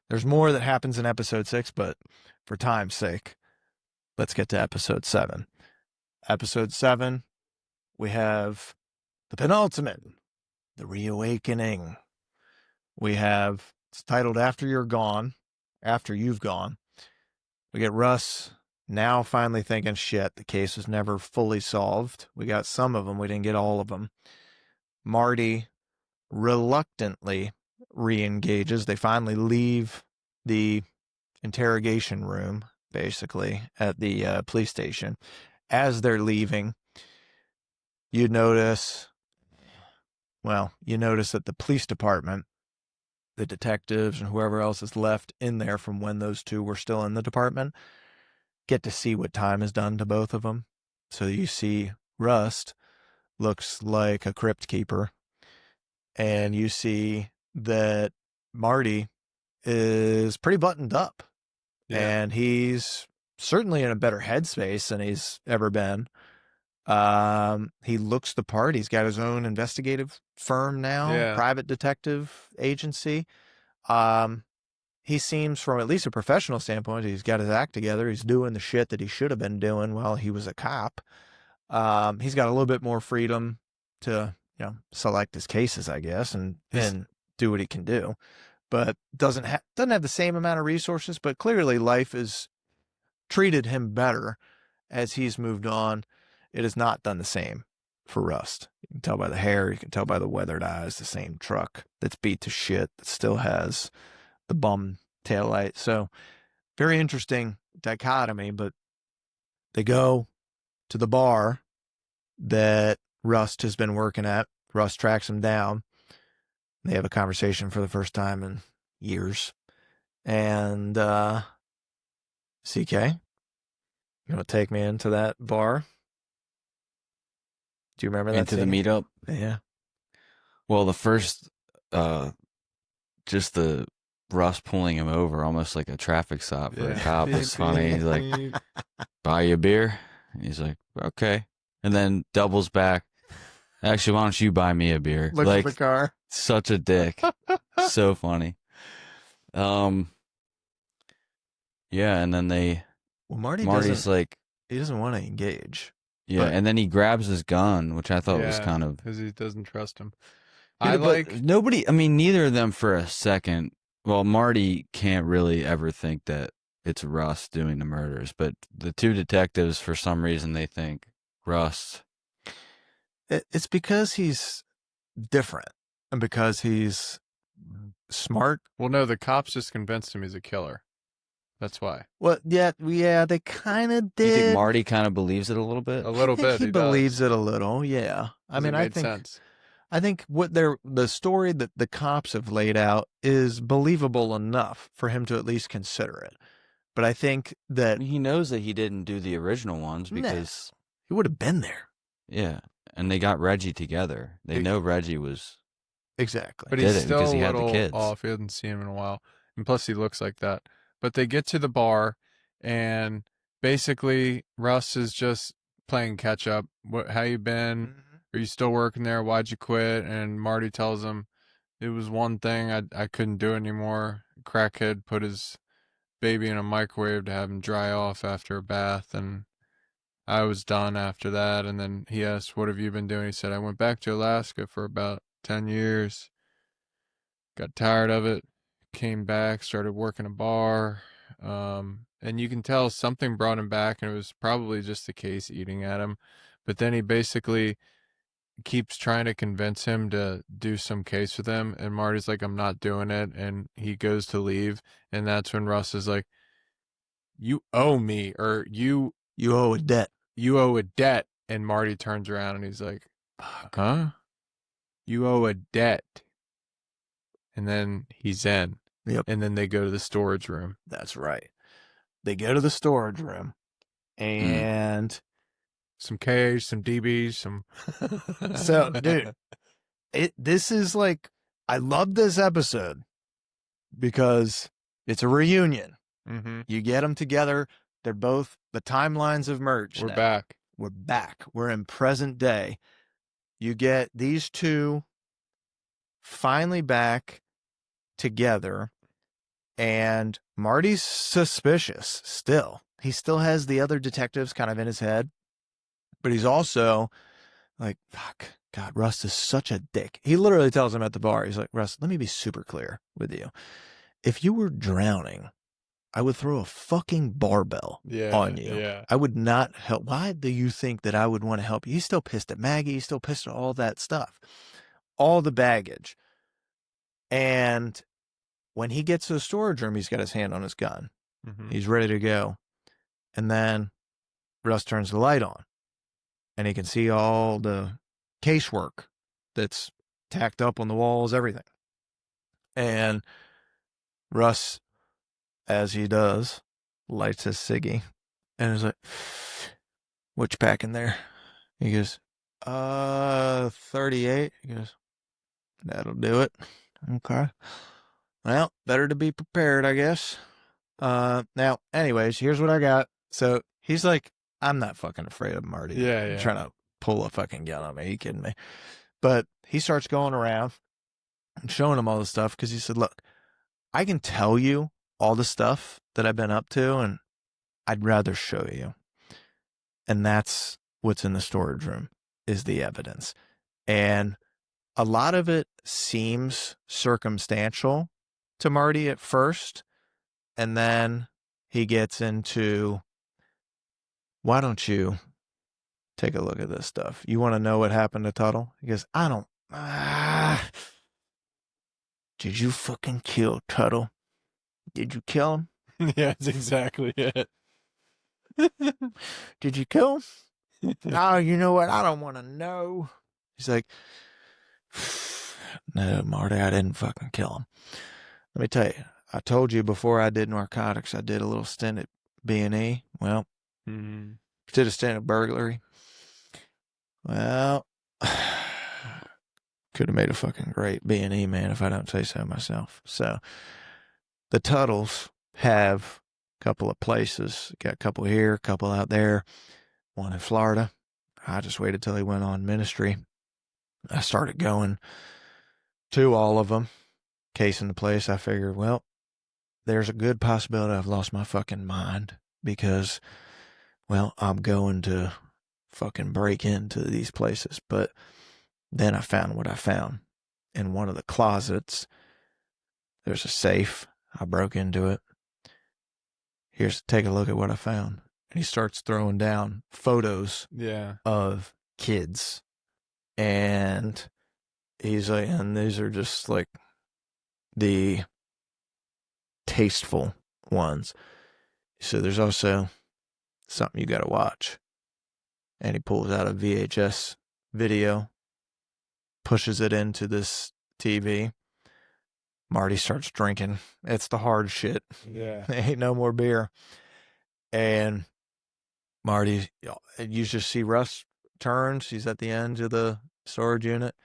There's more that happens in episode 6, but for time's sake, let's get to episode 7. Episode 7, we have the penultimate, the reawakening. We have, it's titled After You're Gone, After You've Gone. We get Russ now finally thinking, shit, the case was never fully solved. We got some of them, we didn't get all of them. Marty reluctantly re-engages. They finally leave the interrogation room, basically, at the police station. As they're leaving, you notice that the police department, the detectives and whoever else is left in there from when those two were still in the department, get to see what time is done to both of them. So you see Rust looks like a crypt keeper, and you see that Marty is pretty buttoned up, and he's certainly in a better headspace than he's ever been. He looks the part. He's got his own investigative firm now, private detective agency. He seems, from at least a professional standpoint, he's got his act together. He's doing the shit that he should have been doing while he was a cop. He's got a little bit more freedom to, select his cases, I guess, and do what he can do. But doesn't have the same amount of resources. But clearly, life has treated him better as he's moved on. It has not done the same for Rust. You can tell by the hair. You can tell by the weathered eyes. The same truck that's beat to shit that still has the bum taillight. So very interesting dichotomy. But they go to the bar that Rust has been working at. Rust tracks him down. They have a conversation for the first time in years. And CK, you want to take me into that bar? Do you remember that Into the scene? meetup? Yeah. Well, the first, just the Russ pulling him over, almost like a traffic stop for a cop, was funny. He's like, buy you a beer? And he's like, okay. And then doubles back. Actually, why don't you buy me a beer? Looks at Like, the car. such a dick. So funny. Yeah, and then Well, Marty's like, he doesn't want to engage. yeah, But- and then he grabs his gun, which I thought was Yeah, kind of. because he doesn't trust him. Yeah, I but like. nobody. I mean, neither of them for a second. Well, Marty can't really ever think that it's Russ doing the murders, but the two detectives, for some reason, they think Russ. It's because he's different and because he's smart. Well, no, the cops just convinced him he's a killer. That's why. Well, yeah, they kind of Do you think did. Marty kind of believes it a little bit? A little I think bit. he He believes does. it a little. Yeah, I 'Cause mean, it I made think sense. what the story that the cops have laid out is believable enough for him to at least consider it. But I think I that mean, he knows that he didn't do the original ones No. because, he would have been there. yeah, and they got Reggie together. They know Reggie was. Exactly. But Did he's it still because a he had the little kids. off. He hasn't seen him in a while. And plus, he looks like that. But they get to the bar, and basically, Russ is just playing catch up. How you been? Mm-hmm. Are you still working there? Why'd you quit? And Marty tells him it was one thing. I couldn't do it anymore. Crackhead put his baby in a microwave to have him dry off after a bath, and I was done after that. And then he asked, "What have you been doing?" He said, "I went back to Alaska for about 10 years. Got tired of it. Came back, started working a bar." And you can tell something brought him back, and it was probably just the case eating at him. But then he basically keeps trying to convince him to do some case with him. And Marty's like, "I'm not doing it." And he goes to leave. And that's when Russ is like, "You owe me," or you owe a debt. "You owe a debt." And Marty turns around and he's like, "Huh? You owe a debt." And then he's in. Yep. And then they go to the storage room. That's right. They go to the storage room, and Some K's, some DBs, some. So, dude, this is like, I love this episode because it's a reunion. Mm-hmm. You get them together. They're both the timelines of merged. We're now. back. We're back. We're in present day. You get these two finally back together, and Marty's suspicious still. He still has the other detectives kind of in his head, but he's also like, fuck, God, Russ is such a dick. He literally tells him at the bar, he's like, Russ, let me be super clear with you. If you were drowning, I would throw a fucking barbell on you. Yeah. I would not help. Why do you think that I would want to help you? He's still pissed at Maggie. He's still pissed at all that stuff, all the baggage. And when he gets to the storage room, he's got his hand on his gun. Mm-hmm. He's ready to go. And then Russ turns the light on, and he can see all the casework that's tacked up on the walls, everything. And Russ, as he does, lights his ciggy and is like, "What you packing there?" He goes, 38. He goes, "That'll do it." Okay. Well, better to be prepared, I guess. Now, anyways, here's what I got. So he's like, I'm not fucking afraid of Marty. Yeah. Trying to pull a fucking gun on me. Are you kidding me? But he starts going around and showing him all the stuff because he said, look, I can tell you all the stuff that I've been up to, and I'd rather show you. And that's what's in the storage room, is the evidence. And a lot of it seems circumstantial to Marty at first. And then he gets into, why don't you take a look at this stuff? You want to know what happened to Tuttle? He goes, I don't. Did you fucking kill Tuttle? Did you kill him? Yeah, that's exactly it. Did you kill him? Oh, you know what? I don't want to know. He's like, no, Marty, I didn't fucking kill him. Let me tell you, I told you before I did narcotics, I did a little stint at B&E. Well, did a stint at burglary. Well, could have made a fucking great B&E man if I don't say so myself. So the Tuttles have a couple of places, got a couple here, a couple out there. one in Florida. I just waited till he went on ministry. I started going to all of them, casing the place. I figured, well, there's a good possibility I've lost my fucking mind because, well, I'm going to fucking break into these places. But then I found what I found. In one of the closets, there's a safe. I broke into it. Take a look at what I found. And he starts throwing down photos Yeah. of kids. And he's like, and these are just like the tasteful ones. So there's also something you got to watch. And he pulls out a VHS video, pushes it into this TV. Marty starts drinking. It's the hard shit. Yeah. There ain't no more beer. And Marty, you just see Russ turns. He's at the end of the storage unit,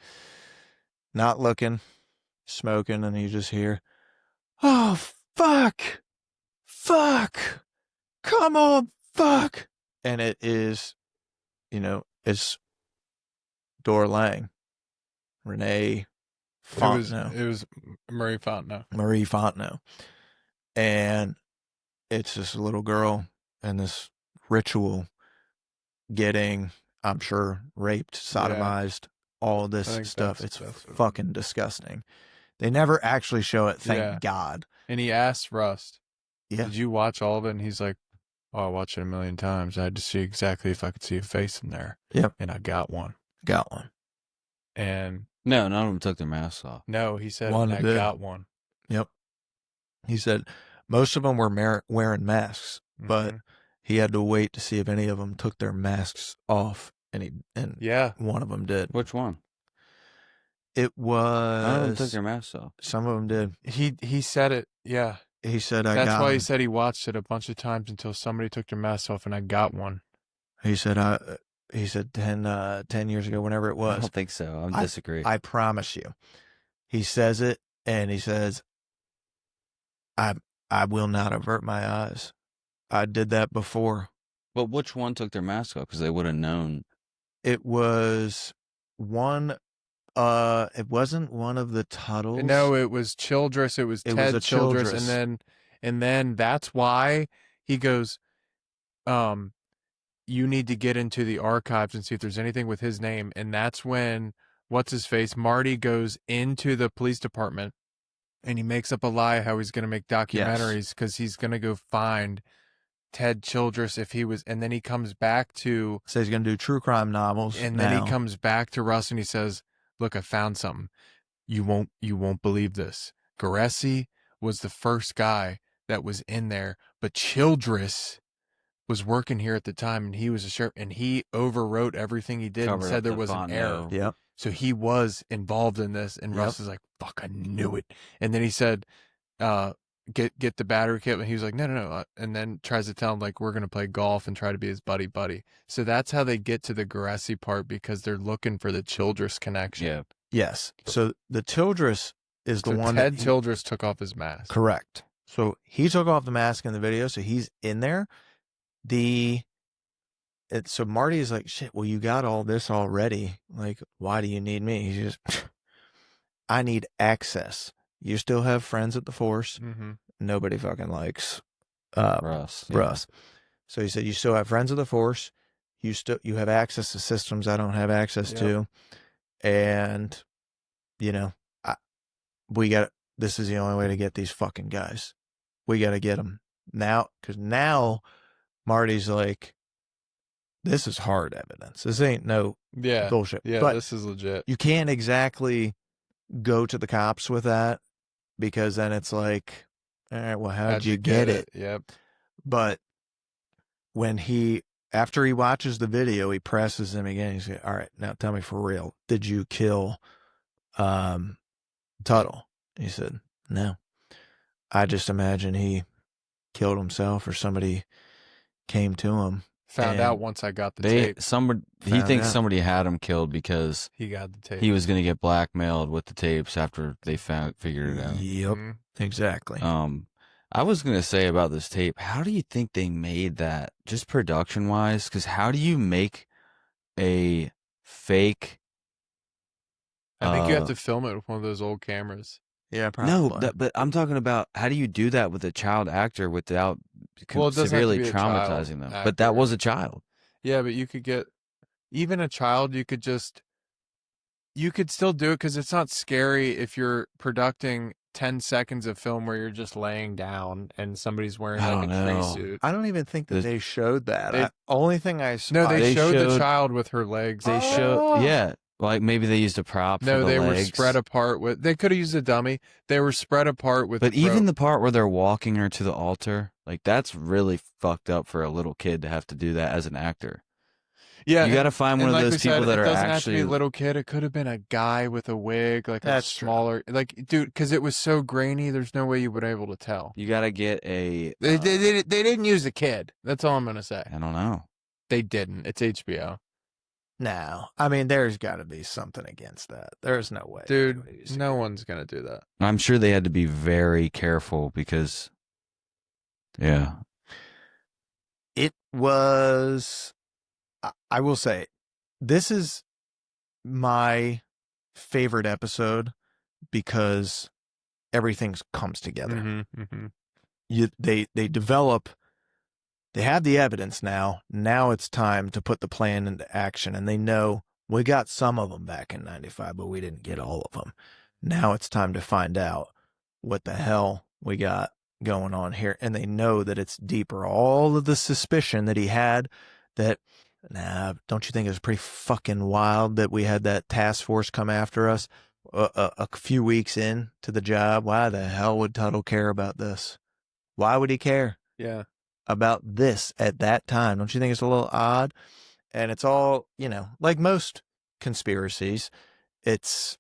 not looking, smoking, and you just hear, "Oh, fuck, fuck, come on, fuck." And it is, it's Dora Lang, Renee Fontenot. It was Marie Fontenot. Marie Fontenot. And it's this little girl and this ritual getting, I'm sure, raped, sodomized, all of this stuff. It's fucking disgusting. They never actually show it, thank God. And he asked Rust, Yeah. did you watch all of it? And he's like, oh, I watched it a million times. I had to see exactly if I could see a face in there. Yep. And I got one. Got one. And No, none of them took their masks off. no, he said, One and I did. got one. Yep. He said most of them were wearing masks, but Mhm. he had to wait to see if any of them took their masks off, and yeah, one of them did. Which one? It None of them took was their masks off. some of them did. he said it. Yeah, He said, that's why he said he watched it a bunch of times until somebody took their mask off, and I got one. He said, 10 years ago, whenever it I was. don't think so. I disagree. I promise you. He says it, and he says, I will not avert my eyes. I did that before. But which one took their mask off? Because they would have known. It was one, it wasn't one of the Tuttles. No, it was Childress. It was It Ted was a Childress, Childress. and then that's why he goes, you need to get into the archives and see if there's anything with his name. And that's when what's his face Marty goes into the police department, and he makes up a lie how he's going to make documentaries because he's going to go find Ted Childress if he was, and then he comes back to, Says he's going to do true crime novels. and now. then he comes back to Russ and he says, look, I found something. You won't believe this. Garessi was the first guy that was in there, but Childress was working here at the time, and he was a sheriff, and he overwrote everything he did and Covered said up there the was an error. Fontenot. Yep. So he was involved in this, and Yep. Russ is like, fuck, I knew it. And then he said, get the battery kit, and he was like, no. And then tries to tell him, like, we're going to play golf and try to be his buddy. So that's how they get to the Garessi part, because they're looking for the Childress connection. Yeah. Yes. So the Childress is the So one Ted that Childress took off his mask. correct. So he took off the mask in the video, so he's in there. So Marty is like, shit, well, you got all this already. Like, why do you need me? He's just, I need access. You still have friends at the force. Mm-hmm. Nobody fucking likes Russ. Yeah. Russ. So he said, you still have friends of the force. You have access to systems I don't have access to. And, this is the only way to get these fucking guys. We got to get them now. Because now Marty's like, this is hard evidence. This ain't no bullshit. Yeah, But this is legit. you can't exactly go to the cops with that, because then it's like, all right, well, how'd you get it? Yep. But after he watches the video, he presses him again. He's like, all right, now tell me for real. Did you kill Tuttle? He said, no. I just imagine he killed himself, or somebody came to him. Found And out once I got the tape. He Found thinks out. somebody had him killed because He got the tape. he was going to get blackmailed with the tapes after they figured it out. Yep, Mhm. exactly. I was gonna say about this tape, how do you think they made that, just production wise? Because how do you make a fake? I think you have Uh, to film it with one of those old cameras. Yeah, no, probably. but I'm talking about how do you do that with a child actor without Well, it doesn't have to severely be a child traumatizing them? But that actor. was a child. Yeah, but you could get even a child. You could still do it because it's not scary if you're producing 10 seconds of film where you're just laying down and somebody's wearing I like a don't tree know. suit. I don't even think that The- they showed that. They- Only thing I No, they They showed the showed- child with her legs. They and shit. show, Oh. yeah, like maybe they used a prop for No, the they were legs. spread apart with. They could have used a dummy. They were spread apart with. But the even rope. the part where they're walking her to the altar, like that's really fucked up for a little kid to have to do that as an actor. Yeah, You got to find one and of like those we people said, that it are doesn't have to be actually. a little kid. It could have been a guy with a wig, like That's a true. smaller, like dude, because it was so grainy. There's no way you would be able to tell. You got to get a. They didn't use a kid. That's all I'm gonna say. I don't know. They didn't. It's HBO, No, I mean, there's got to be something against that. There's no way, they would dude. use No it. one's gonna do that. I'm sure they had to be very careful because. Yeah. It was. I will say, this is my favorite episode because everything comes together. Mm-hmm. They develop. They have the evidence now. Now it's time to put the plan into action, and they know we got some of them back in '95, but we didn't get all of them. Now it's time to find out what the hell we got going on here, and they know that it's deeper. All of the suspicion that he had, that don't you think it's pretty fucking wild that we had that task force come after us a few weeks in to the job? Why the hell would Tuttle care about this? Why would he care Yeah. about this at that time? Don't you think it's a little odd? And it's all, like most conspiracies, it's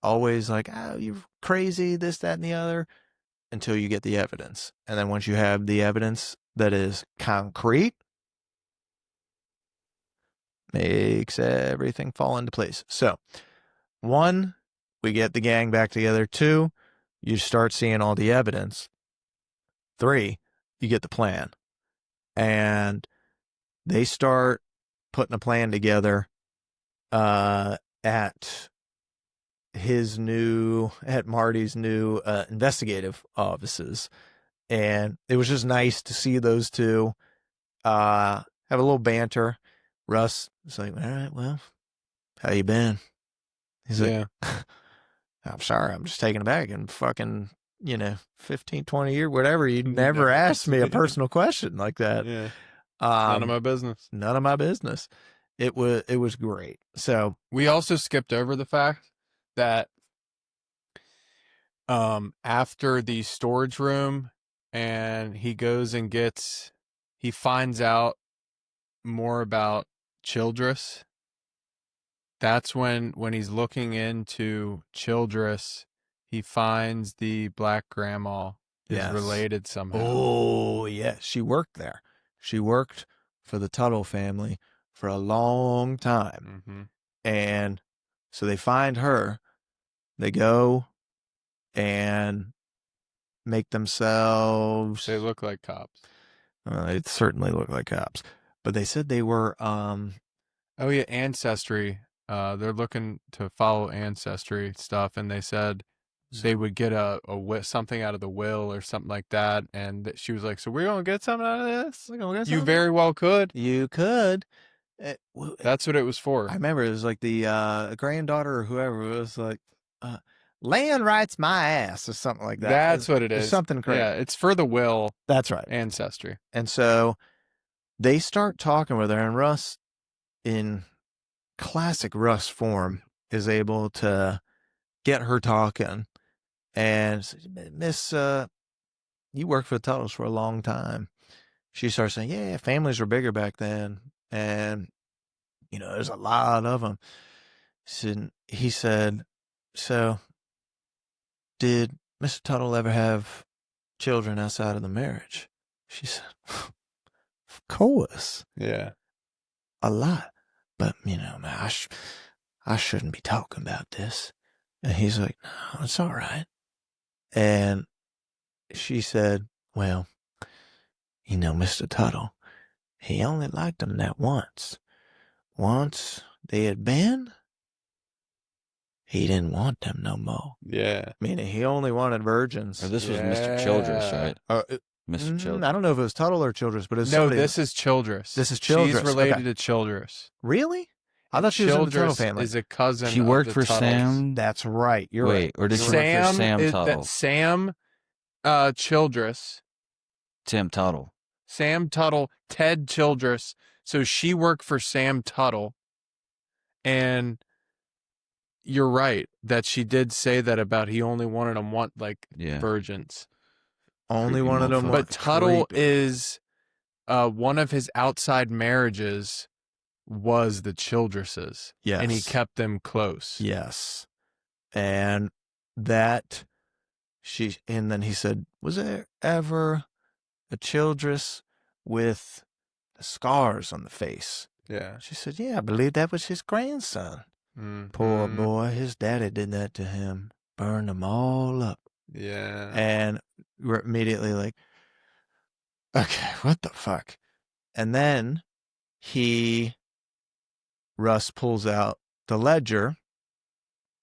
always like, oh, you're crazy, this, that, and the other, until you get the evidence. And then once you have the evidence that is concrete, makes everything fall into place. So, 1, we get the gang back together. 2, you start seeing all the evidence. 3, you get the plan. And they start putting a plan together at Marty's new investigative offices. And it was just nice to see those two have a little banter. Russ was like, all right, well, how you been? He's like, I'm sorry, I'm just taken aback, and fucking, 15, 20 years, whatever. You never asked me a personal question like that. Yeah. None of my business. None of my business. It was great. So we also skipped over the fact that after the storage room and he goes and he finds out more about Childress. That's when he's looking into Childress, he finds the black grandma is Yes. related somehow. Oh, yeah. She worked there. She worked for the Tuttle family for a long time. Mm-hmm. And so they find her. They go and make themselves. They look like cops. They certainly look like cops. But they said they were. Oh, yeah, Ancestry. They're looking to follow Ancestry stuff, and they said they would get something out of the will or something like that. And she was like, "So we're gonna get something out of this? You very well could. You could." That's what it was for. I remember it was like the granddaughter or whoever was like, "Land writes my ass" or something like that. That's what it is. Something crazy. Yeah, it's for the will. That's right. Ancestry. And so they start talking with her, and Russ, in classic Russ form, is able to get her talking. And Miss, you worked for the Tuttles for a long time. She starts saying, yeah, families were bigger back then. And, there's a lot of them. He said, so did Mr. Tuttle ever have children outside of the marriage? She said, of course. Yeah. A lot. But, I shouldn't be talking about this. And he's like, no, it's all right. And she said, well, Mr. Tuttle, he only liked them that once. Once they had been, he didn't want them no more. Yeah. Meaning he only wanted virgins. Or this was Mr. Childress, right? Mr. Childress. I don't know if it was Tuttle or Childress, but it was No, somebody. this is Childress. This is Childress. She's related Okay. to Childress. Really? I thought she was in the Tuttle Childress family. is a cousin. She of worked the for Tuttles. Sam. That's right. You're Wait, right. or did she work for Sam Tuttle? Sam Childress. Sam Tuttle. Sam Tuttle, Ted Childress. So she worked for Sam Tuttle. And you're right that she did say that about he only wanted them virgins. Only Creepy one of them. motherfucker. But Tuttle creepy. is one of his outside marriages was the Childresses. Yes. And he kept them close. Yes. And and then he said, was there ever a Childress with the scars on the face? Yeah. She said, yeah, I believe that was his grandson. Poor boy, his daddy did that to him. Burned them all up. Yeah. And we're immediately like, okay, what the fuck? And then Russ pulls out the ledger,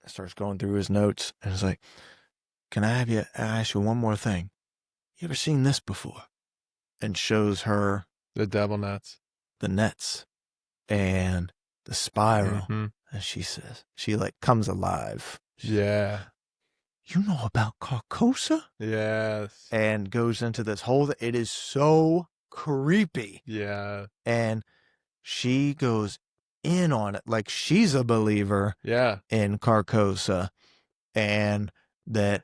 starts going through his notes, and is like, can I ask you one more thing? You ever seen this before? And shows her The devil nuts. the nets and the spiral. Mhm. And she says, she comes alive. Yeah. You know about Carcosa? Yes. And goes into this whole, it is so creepy. Yeah. And she goes in on it like she's a believer Yeah. in Carcosa, and that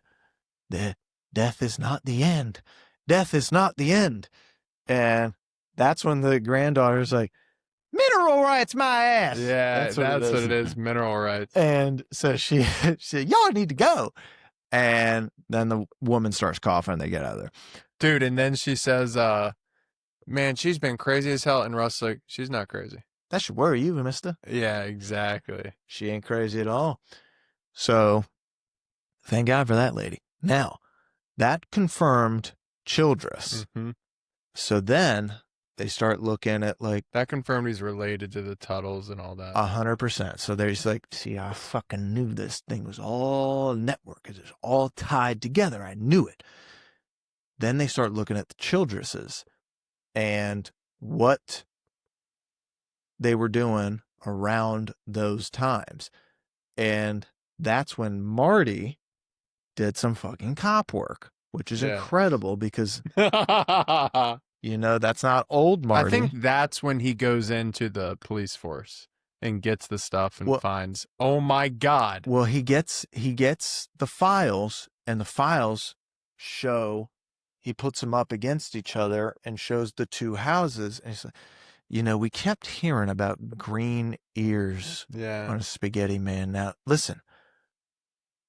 death is not the end. Death is not the end. And that's when the granddaughter's like, mineral rights my ass. Yeah, that's what it is. Mineral rights. And so she said, y'all need to go. And then the woman starts coughing. They get out of there. Dude, and then she says, man, she's been crazy as hell. And Russ like, she's not crazy. That should worry you, mister. Yeah, exactly. She ain't crazy at all. So thank God for that lady. Now, that confirmed Childress. Mm-hmm. So then they start looking at that confirmed he's related to the Tuttles and all that. 100%. So there's see, I fucking knew this thing was all network. It was all tied together. I knew it. Then they start looking at the Childresses and what they were doing around those times. And that's when Marty did some fucking cop work, which is incredible because, that's not old Marty. I think that's when he goes into the police force and gets the stuff and finds, oh my God. Well, he gets the files, and the files show, he puts them up against each other and shows the two houses. And he's like, we kept hearing about green ears on a spaghetti man. Now, listen,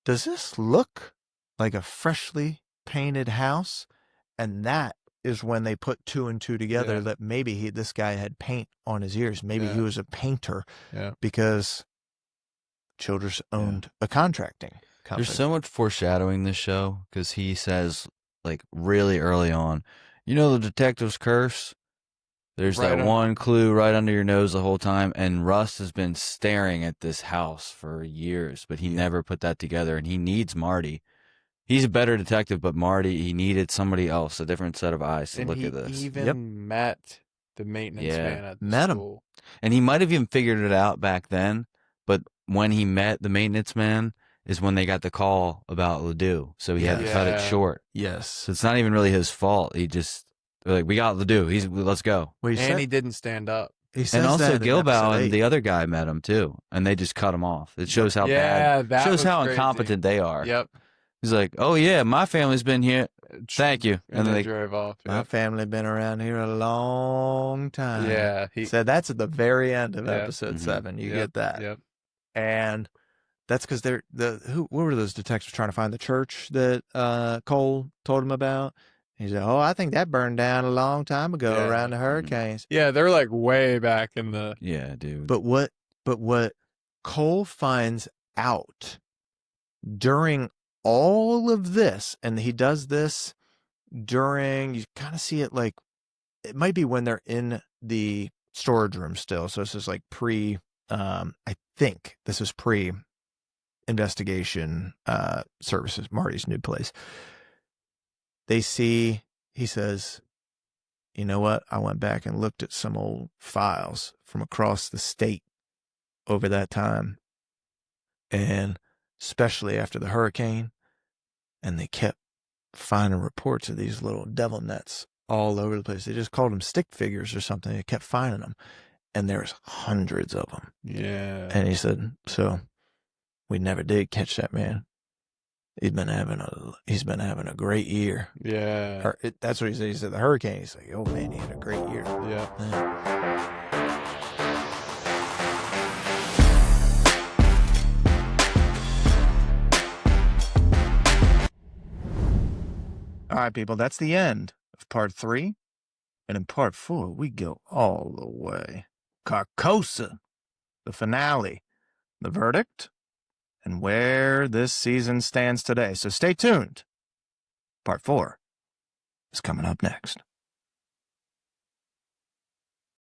does this look like a freshly painted house? And that is when they put two and two together that maybe this guy had paint on his ears. Maybe he was a painter because Childress owned a contracting company. There's so much foreshadowing in this show because he says, really early on, the detective's curse? There's that one clue right under your nose the whole time, and Russ has been staring at this house for years, but he never put that together, and he needs Marty. He's a better detective, but Marty, he needed somebody else, a different set of eyes to look at this. He even met the maintenance man at the school. And he might have even figured it out back then, but when he met the maintenance man is when they got the call about Ledoux, so he had to cut it short. Yes. So it's not even really his fault. He just, they're like, we got Ledoux. Let's go. Well, he didn't stand up. And also Gilboa and the other guy met him too, and they just cut him off. It shows how bad. Shows how incompetent they are. Yep. He's like, oh yeah, my family's been here. Thank you. And then they drove off. My family been around here a long time. Yeah. So that's at the very end of episode 7. You get that. Yep. And that's because what were those detectives trying to find? The church that Cole told him about? He said, oh, I think that burned down a long time ago around the hurricanes. Yeah, they're way back in the... Yeah, dude. But what Cole finds out during all of this, and he does this during, you kind of see it like, it might be when they're in the storage room still. So this is like I think this is pre investigation services, Marty's new place. They see, he says, you know what? I went back and looked at some old files from across the state over that time. And especially after the hurricane, and they kept finding reports of these little devil nets all over the place. They just called them stick figures or something. They kept finding them, and there's hundreds of them. Yeah. And he said, so we never did catch that man. He's been having a great year. Yeah. That's what he said. He said the hurricane. He's like, oh man, he had a great year. Yeah. All right, people, that's the end of part 3. And in part 4, we go all the way. Carcosa, the finale, the verdict, and where this season stands today. So stay tuned. Part 4 is coming up next.